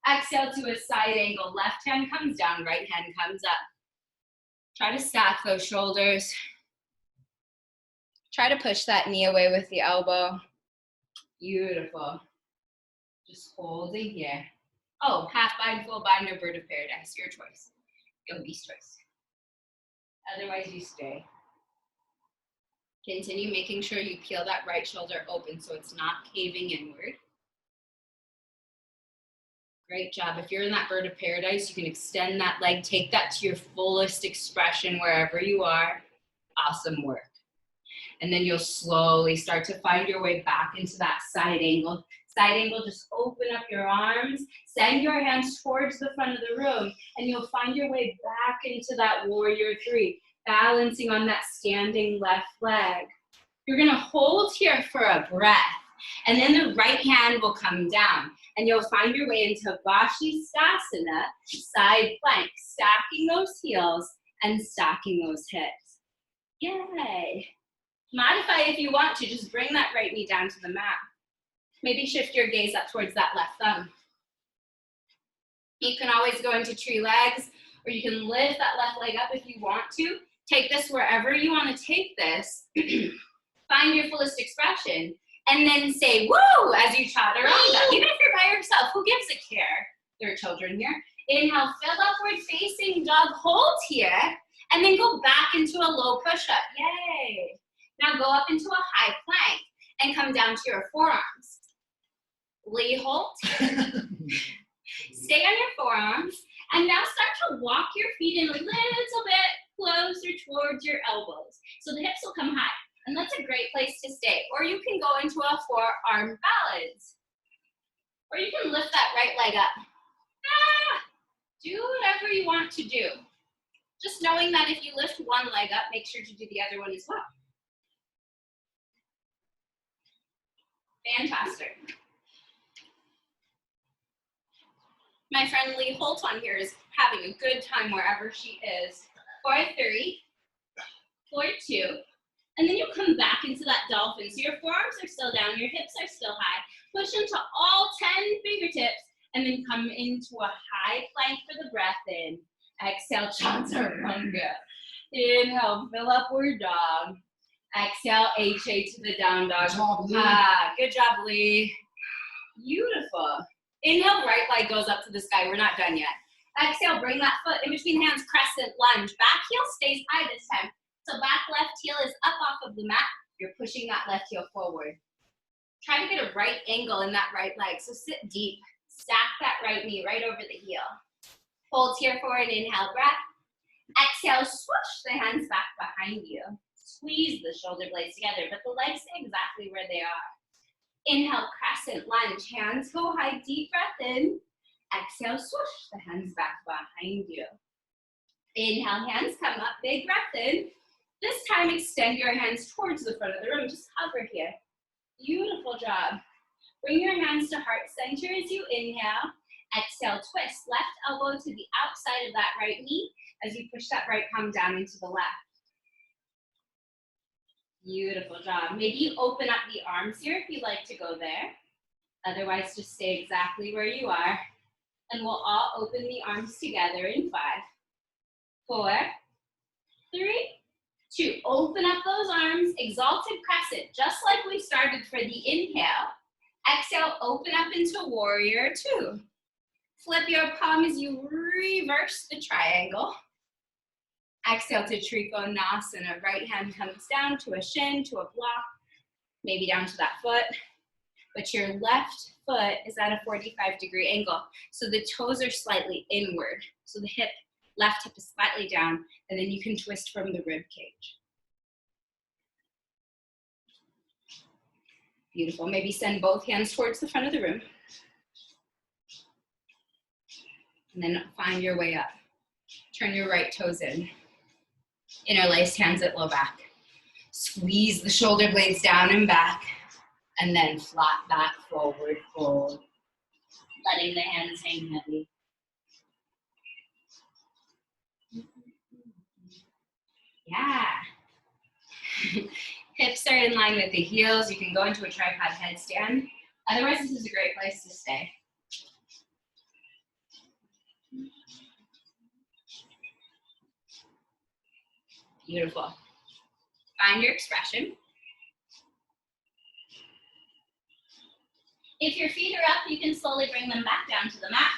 Exhale to a side angle. Left hand comes down, right hand comes up. Try to stack those shoulders. Try to push that knee away with the elbow. Beautiful. Just holding here. Oh, half bind, full bind, or bird of paradise, your choice. Yogi's choice. Otherwise, you stay. Continue making sure you peel that right shoulder open so it's not caving inward. Great job. If you're in that bird of paradise, you can extend that leg, take that to your fullest expression wherever you are. Awesome work. And then you'll slowly start to find your way back into that side angle. Side angle, just open up your arms, send your hands towards the front of the room, and you'll find your way back into that warrior three, balancing on that standing left leg. You're gonna hold here for a breath, and then the right hand will come down, and you'll find your way into Vashisthasana, side plank, stacking those heels and stacking those hips. Yay. Modify if you want to, just bring that right knee down to the mat. Maybe shift your gaze up towards that left thumb. You can always go into tree legs, or you can lift that left leg up if you want to. Take this wherever you want to take this. Find your fullest expression, and then say, woo, as you trot around up. Even if you're by yourself, who gives a care? There are children here. Inhale, fill upward facing dog, hold here, and then go back into a low push-up. Yay. Now go up into a high plank and come down to your forearms. Lee hold. Stay on your forearms, and now start to walk your feet in a little bit closer towards your elbows. So the hips will come high, and that's a great place to stay. Or you can go into a forearm balance. Or you can lift that right leg up. Do whatever you want to do. Just knowing that if you lift one leg up, make sure to do the other one as well. Fantastic. My friend Lee Holt on here is having a good time wherever she is. 4, 3, 4, 2. And then you come back into that dolphin. So your forearms are still down, your hips are still high. Push into all 10 fingertips and then come into a high plank for the breath in. Exhale, chaturanga. Inhale, fill upward dog. Exhale, HA to the down dog. Good job, Lee. Good job, Lee. Beautiful. Inhale, right leg goes up to the sky. We're not done yet. Exhale, bring that foot in between hands, crescent lunge. Back heel stays high this time. So back left heel is up off of the mat. You're pushing that left heel forward. Try to get a right angle in that right leg. So sit deep. Stack that right knee right over the heel. Hold here for an inhale breath. Exhale, swoosh the hands back behind you. Squeeze the shoulder blades together, but the legs stay exactly where they are. Inhale, crescent lunge. Hands go high, deep breath in. Exhale, swoosh the hands back behind you. Inhale, hands come up, big breath in. This time, extend your hands towards the front of the room. Just hover here. Beautiful job. Bring your hands to heart center as you inhale. Exhale, twist. Left elbow to the outside of that right knee as you push that right palm down into the left. Beautiful job. Maybe you open up the arms here if you'd like to go there. Otherwise, just stay exactly where you are. And we'll all open the arms together in 5, 4, 3, 2. Open up those arms, exalted crescent, just like we started for the inhale. Exhale, open up into warrior 2. Flip your palm as you reverse the triangle. Exhale to Trikonasana. Right hand comes down to a shin, to a block, maybe down to that foot. But your left foot is at a 45-degree angle. So the toes are slightly inward. So the left hip is slightly down, and then you can twist from the rib cage. Beautiful. Maybe send both hands towards the front of the room. And then find your way up. Turn your right toes in. Interlaced hands at low back. Squeeze the shoulder blades down and back. And then flat back, forward fold. Letting the hands hang heavy. Yeah. Hips are in line with the heels. You can go into a tripod headstand. Otherwise, this is a great place to stay. Beautiful. Find your expression. If your feet are up, you can slowly bring them back down to the mat.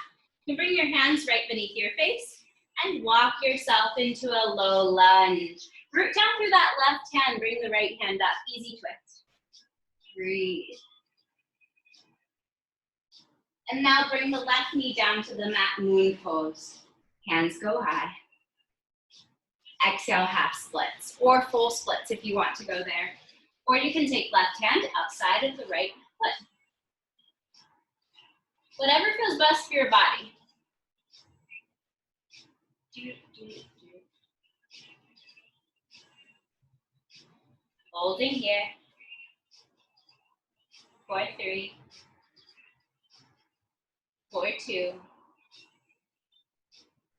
You can bring your hands right beneath your face and walk yourself into a low lunge. Root down through that left hand, bring the right hand up. Easy twist. Breathe. And now bring the left knee down to the mat, moon pose. Hands go high. Exhale, half splits, or full splits if you want to go there. Or you can take left hand outside of the right foot. Whatever feels best for your body. Holding here. 4, 3, 4, 2,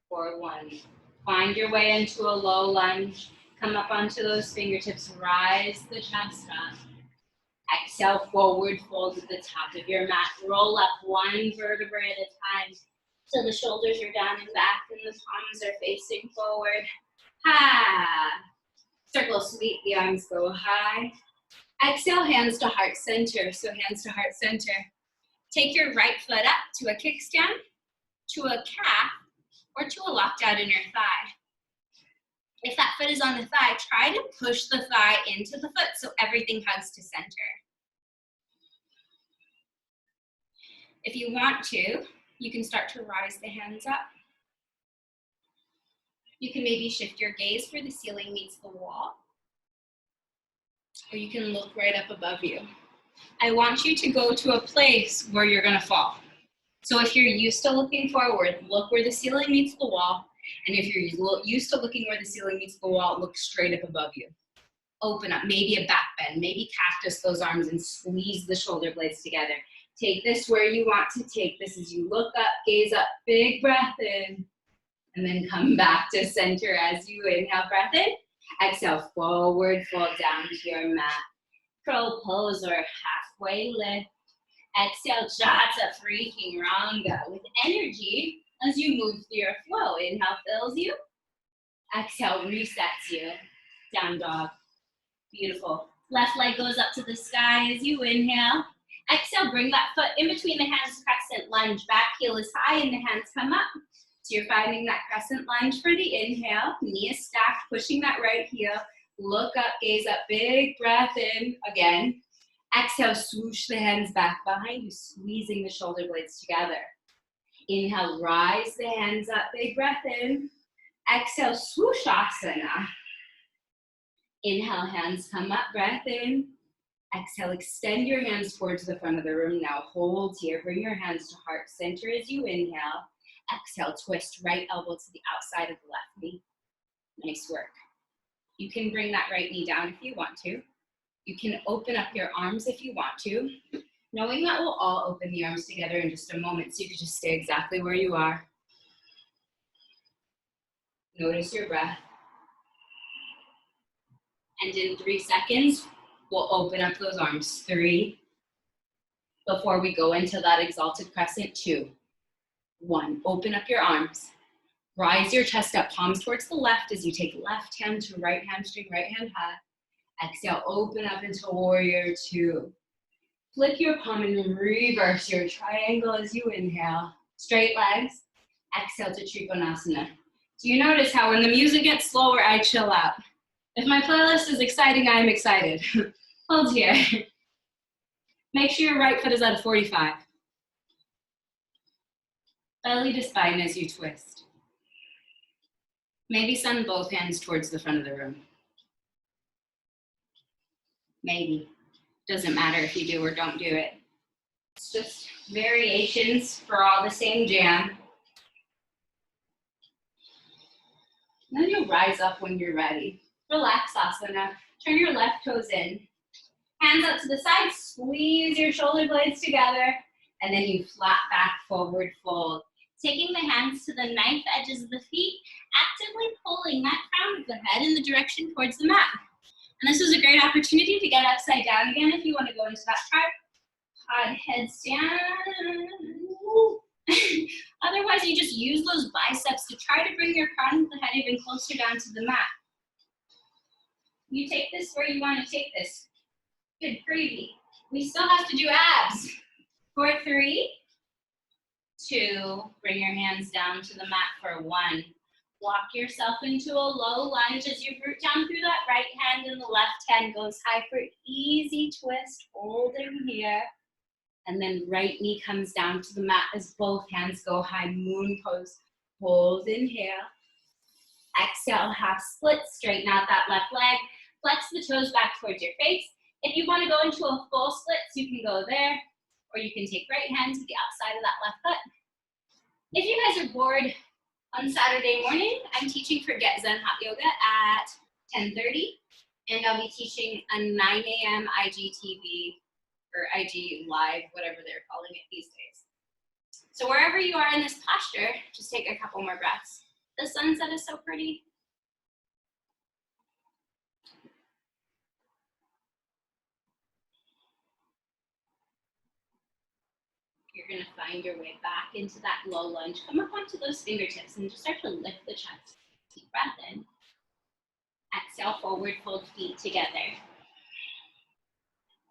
4, 1. Find your way into a low lunge. Come up onto those fingertips. Rise the chest up. Exhale, forward fold at the top of your mat. Roll up one vertebra at a time till the shoulders are down and back and the palms are facing forward. Ha! Circle sweep, the arms go high. Exhale, hands to heart center. So hands to heart center. Take your right foot up to a kickstand, to a calf, or to a locked-out inner thigh. If that foot is on the thigh, try to push the thigh into the foot so everything hugs to center. If you want to, you can start to rise the hands up. You can maybe shift your gaze where the ceiling meets the wall. Or you can look right up above you. I want you to go to a place where you're gonna fall. So if you're used to looking forward, look where the ceiling meets the wall. And if you're used to looking where the ceiling meets the wall, look straight up above you. Open up, maybe a back bend, maybe cactus those arms and squeeze the shoulder blades together. Take this where you want to take this as you look up, gaze up, big breath in, and then come back to center as you inhale, breath in. Exhale, forward fold down to your mat. Crow pose or halfway lift. Exhale, Chaturanga with energy as you move through your flow. Inhale fills you. Exhale resets you. Down dog. Beautiful. Left leg goes up to the sky as you inhale. Exhale, bring that foot in between the hands, crescent lunge. Back heel is high and the hands come up. So you're finding that crescent lunge for the inhale. Knee is stacked, pushing that right heel. Look up, gaze up, big breath in. Again. Exhale, swoosh the hands back behind you, squeezing the shoulder blades together. Inhale, rise the hands up, big breath in. Exhale, swoosh asana. Inhale, hands come up, breath in. Exhale, extend your hands towards the front of the room. Now hold here, bring your hands to heart center as you inhale. Exhale, twist right elbow to the outside of the left knee. Nice work. You can bring that right knee down if you want to. You can open up your arms if you want to. Knowing that we'll all open the arms together in just a moment, so you can just stay exactly where you are. Notice your breath. And in 3 seconds, we'll open up those arms. 3, before we go into that exalted crescent. 2, 1, open up your arms. Rise your chest up, palms towards the left as you take left hand to right hamstring, right hand high. Exhale, open up into warrior 2. Flip your palm and reverse your triangle as you inhale. Straight legs. Exhale to Trikonasana. Do you notice how when the music gets slower, I chill out? If my playlist is exciting, I am excited. Hold here. Make sure your right foot is at a 45. Belly to spine as you twist. Maybe send both hands towards the front of the room. Maybe. Doesn't matter if you do or don't do it. It's just variations for all the same jam. And then you'll rise up when you're ready. Relax asana. Turn your left toes in. Hands up to the side, squeeze your shoulder blades together, and then you flat back forward fold. Taking the hands to the knife edges of the feet, actively pulling that crown of the head in the direction towards the mat. And this is a great opportunity to get upside down again if you want to go into that tripod headstand. Otherwise, you just use those biceps to try to bring your crown of the head even closer down to the mat. You take this where you want to take this. Good gravy. We still have to do abs. For 3, 2, bring your hands down to the mat for 1. Walk yourself into a low lunge as you root down through that right hand and the left hand goes high for easy twist, holding here. And then right knee comes down to the mat as both hands go high, moon pose. Hold in here. Exhale, half split, straighten out that left leg. Flex the toes back towards your face. If you want to go into a full split, you can go there, or you can take right hand to the outside of that left foot. If you guys are bored on Saturday morning, I'm teaching for Get Zen Hot Yoga at 10:30, and I'll be teaching a 9 a.m. IGTV or IG Live, whatever they're calling it these days. So wherever you are in this posture, just take a couple more breaths. The sunset is so pretty. You're gonna find your way back into that low lunge. Come up onto those fingertips and just start to lift the chest. Deep breath in. Exhale, forward fold feet together.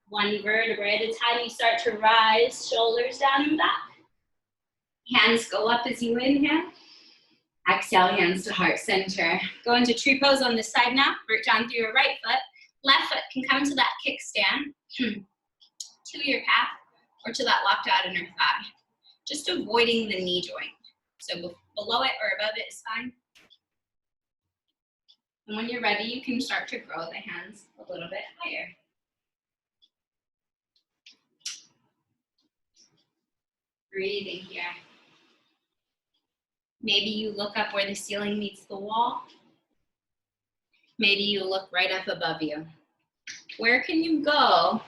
One vertebra at a time, you start to rise, shoulders down and back. Hands go up as you inhale. Exhale, hands to heart center. Go into tree pose on this side now. Root down through your right foot. Left foot can come to that kickstand, to your calf, or to that locked out inner thigh. Just avoiding the knee joint. So below it or above it is fine. And when you're ready, you can start to grow the hands a little bit higher. Breathing here. Maybe you look up where the ceiling meets the wall. Maybe you look right up above you. Where can you go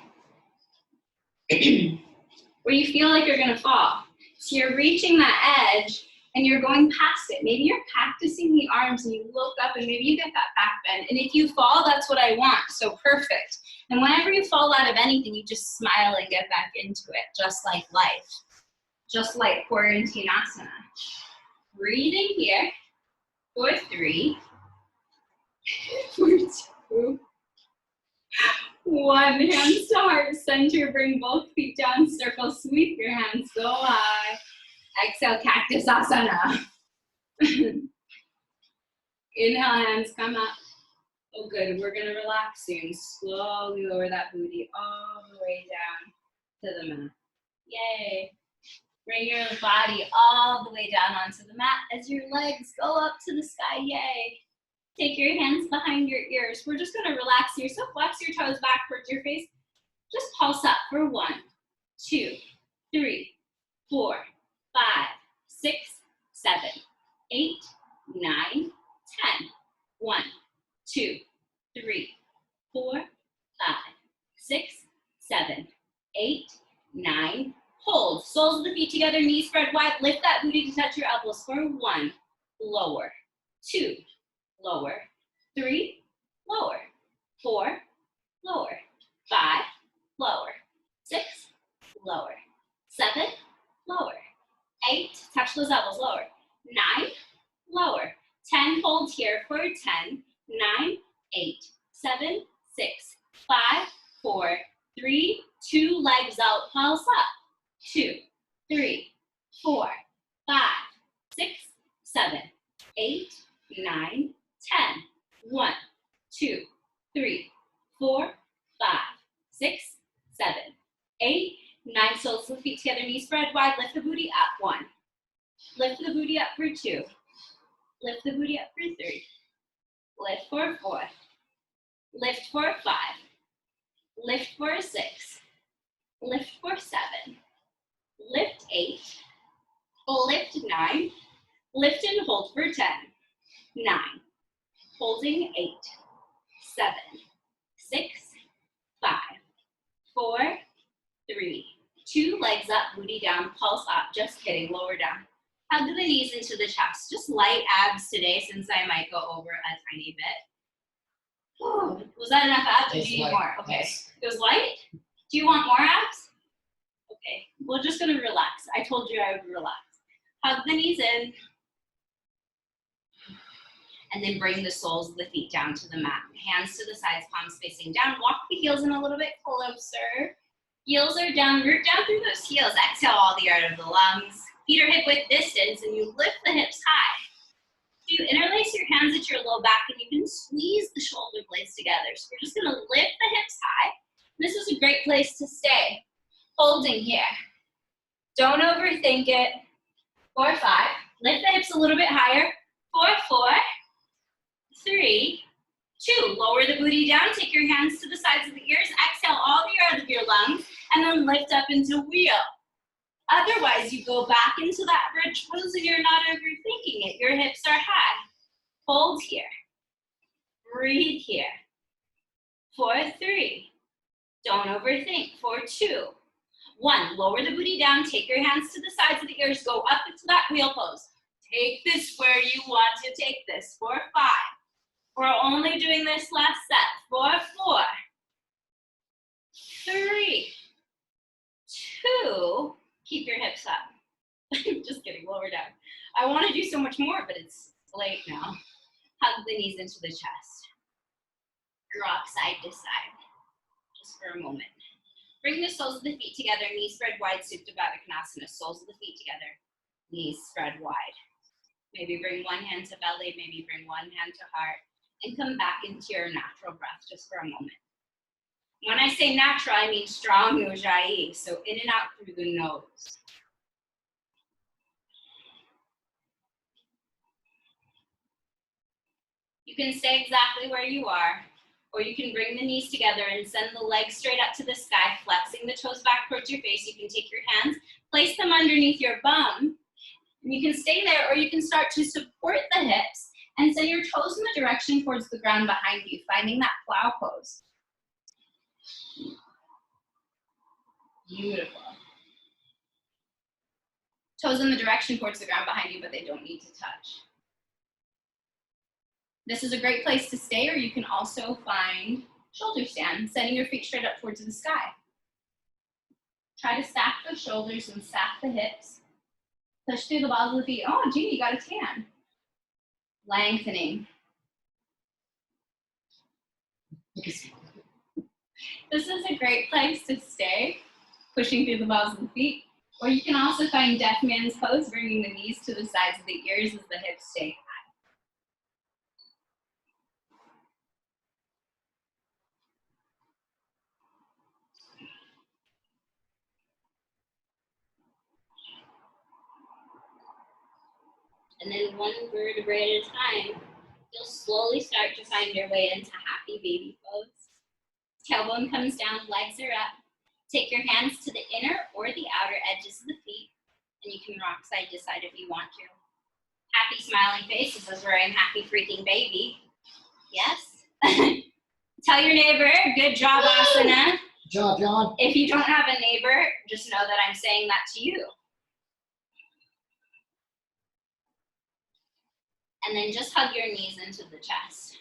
where you feel like you're gonna fall? So you're reaching that edge and you're going past it. Maybe you're practicing the arms and you look up and maybe you get that back bend. And if you fall, that's what I want, so perfect. And whenever you fall out of anything, you just smile and get back into it, just like life. Just like quarantine asana. Breathing here for 3, for 2, 1. Hands to heart center, bring both feet down, circle, sweep your hands, go high. Exhale, cactus asana. Inhale, hands come up. Oh good, we're gonna relax soon. Slowly lower that booty all the way down to the mat. Yay. Bring your body all the way down onto the mat as your legs go up to the sky, yay. Take your hands behind your ears. We're just gonna relax yourself, flex your toes back towards your face. Just pulse up for 1, 2, 3, 4, 5, 6, 7, 8, 9, 10. 1, 2, 3, 4, 5, 6, 7, 8, 9. Hold. Soles of the feet together, knees spread wide. Lift that booty to touch your elbows for 1. Lower. 2. Lower. 3. Lower. 4. Lower. 5. Lower. 6. Lower. 7. Lower. 8. Touch those elbows. Lower. 9. Lower. 10. Hold here for 10. 9. 8. 7. 6. 5. 4. 3. 2. Legs out. Pulse up. 2, 3, 4, 5, 6, 7, 8, 9, 10. 1, 2, 3, 4, 5, 6, 7, 8, 9. Soles of the feet together, knees spread wide. Lift the booty up. 1. Lift the booty up for 2. Lift the booty up for 3. Lift for 4. Lift for 5. Lift for 6. Lift for 7. Lift 8, lift 9, lift and hold for 10, 9, holding 8, 7, 6, 5, 4, 3, 2, legs up, booty down, pulse up, just kidding, lower down. Hug the knees into the chest, just light abs today since I might go over a tiny bit. Ooh, was that enough abs or do you need more? Okay, yes. It was light? Do you want more abs? Okay, we're just gonna relax. I told you I would relax. Hug the knees in. And then bring the soles of the feet down to the mat. Hands to the sides, palms facing down. Walk the heels in a little bit closer. Heels are down, root down through those heels. Exhale all the air out of the lungs. Feet are hip width distance and you lift the hips high. So you interlace your hands at your low back and you can squeeze the shoulder blades together. So we're just gonna lift the hips high. This is a great place to stay. Holding here. Don't overthink it. 4, 5. Lift the hips a little bit higher. 4, 4, 3, 2. Lower the booty down. Take your hands to the sides of the ears. Exhale all the air out of your lungs. And then lift up into wheel. Otherwise, you go back into that bridge pose and you're not overthinking it. Your hips are high. Hold here. Breathe here. 4, 3. Don't overthink. 4, 2. 1, lower the booty down, take your hands to the sides of the ears, go up into that wheel pose. Take this where you want to take this. 4, 5. We're only doing this last set. 4, 4, 3, 2. Keep your hips up. Just kidding, lower down. I want to do so much more, but it's late now. Hug the knees into the chest. Rock side to side, just for a moment. Bring the soles of the feet together, knees spread wide, Supta Baddha Konasana. Soles of the feet together, knees spread wide. Maybe bring one hand to belly, maybe bring one hand to heart, and come back into your natural breath just for a moment. When I say natural, I mean strong ujjayi, so in and out through the nose. You can stay exactly where you are, or you can bring the knees together and send the legs straight up to the sky, flexing the toes back towards your face. You can take your hands, place them underneath your bum, and you can stay there, or you can start to support the hips And send your toes in the direction towards the ground behind you, finding that plow pose. Beautiful. Toes in the direction towards the ground behind you, but they don't need to touch. This is a great place to stay, or you can also find shoulder stand, sending your feet straight up towards the sky. Try to stack the shoulders and stack the hips. Push through the balls of the feet. Oh, Jeannie, you got a tan. Lengthening. This is a great place to stay, pushing through the balls of the feet. Or you can also find deaf man's pose, bringing the knees to the sides of the ears as the hips stay high. And then one vertebrae at a time, you'll slowly start to find your way into happy baby pose. Tailbone comes down, legs are up. Take your hands to the inner or the outer edges of the feet, and you can rock side to side if you want to. Happy smiling face, this is where I'm happy freaking baby. Yes? Tell your neighbor, good job, Oksana. Good job, John. If you don't have a neighbor, just know that I'm saying that to you. And then just hug your knees into the chest.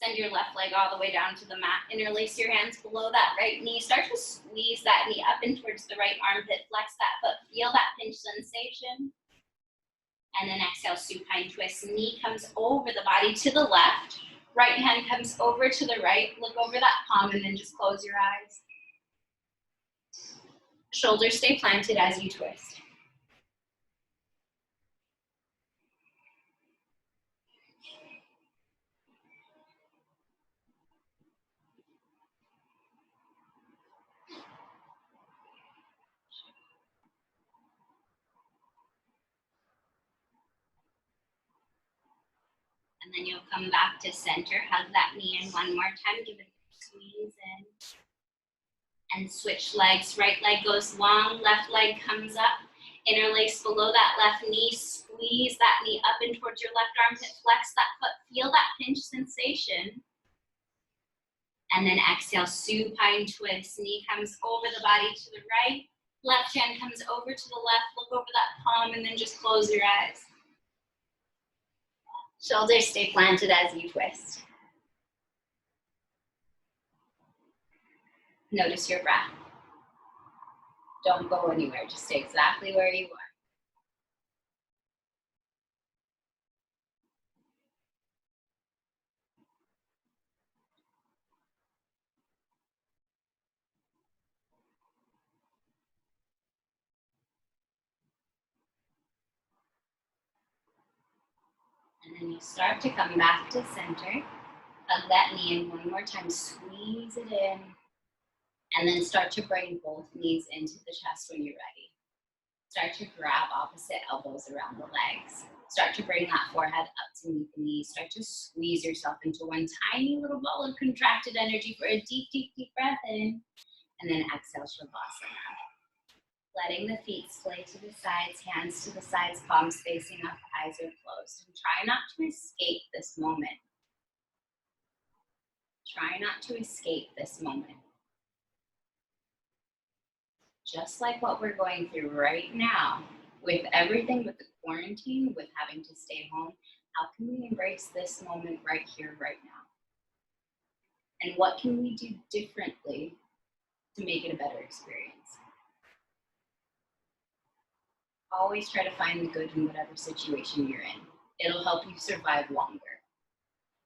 Send your left leg all the way down to the mat. Interlace your hands below that right knee. Start to squeeze that knee up and towards the right armpit. Flex that foot. Feel that pinch sensation. And then exhale, supine twist. Knee comes over the body to the left. Right hand comes over to the right. Look over that palm and then just close your eyes. Shoulders stay planted as you twist. And then you'll come back to center, hug that knee in one more time, give it a squeeze in. And switch legs, right leg goes long, left leg comes up. Interlace below that left knee, squeeze that knee up and towards your left armpit, flex that foot, feel that pinch sensation. And then exhale, supine twist, knee comes over the body to the right, left hand comes over to the left, look over that palm and then just close your eyes. Shoulders stay planted as you twist. Notice your breath. Don't go anywhere, just stay exactly where you are. And then you start to come back to center. Hug that knee in one more time, squeeze it in. And then start to bring both knees into the chest when you're ready. Start to grab opposite elbows around the legs. Start to bring that forehead up to meet the knees. Start to squeeze yourself into one tiny little ball of contracted energy for a deep, deep, deep breath in. And then exhale, Shavasana. Letting the feet sway to the sides, hands to the sides, palms facing up, eyes are closed. And try not to escape this moment. Try not to escape this moment. Just like what we're going through right now, with everything, with the quarantine, with having to stay home, how can we embrace this moment right here, right now? And what can we do differently to make it a better experience? Always try to find the good in whatever situation you're in. It'll help you survive longer.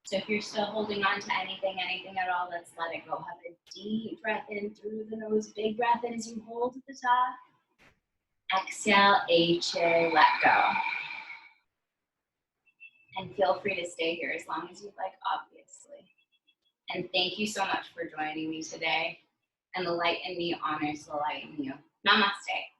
So if you're still holding on to anything at all, let's let it go. Have a deep breath in through the nose. Big breath in as you hold at the top. Exhale, H-A, let go. And feel free to stay here as long as you'd like, obviously. And thank you so much for joining me today. And the light in me honors the light in you. Namaste.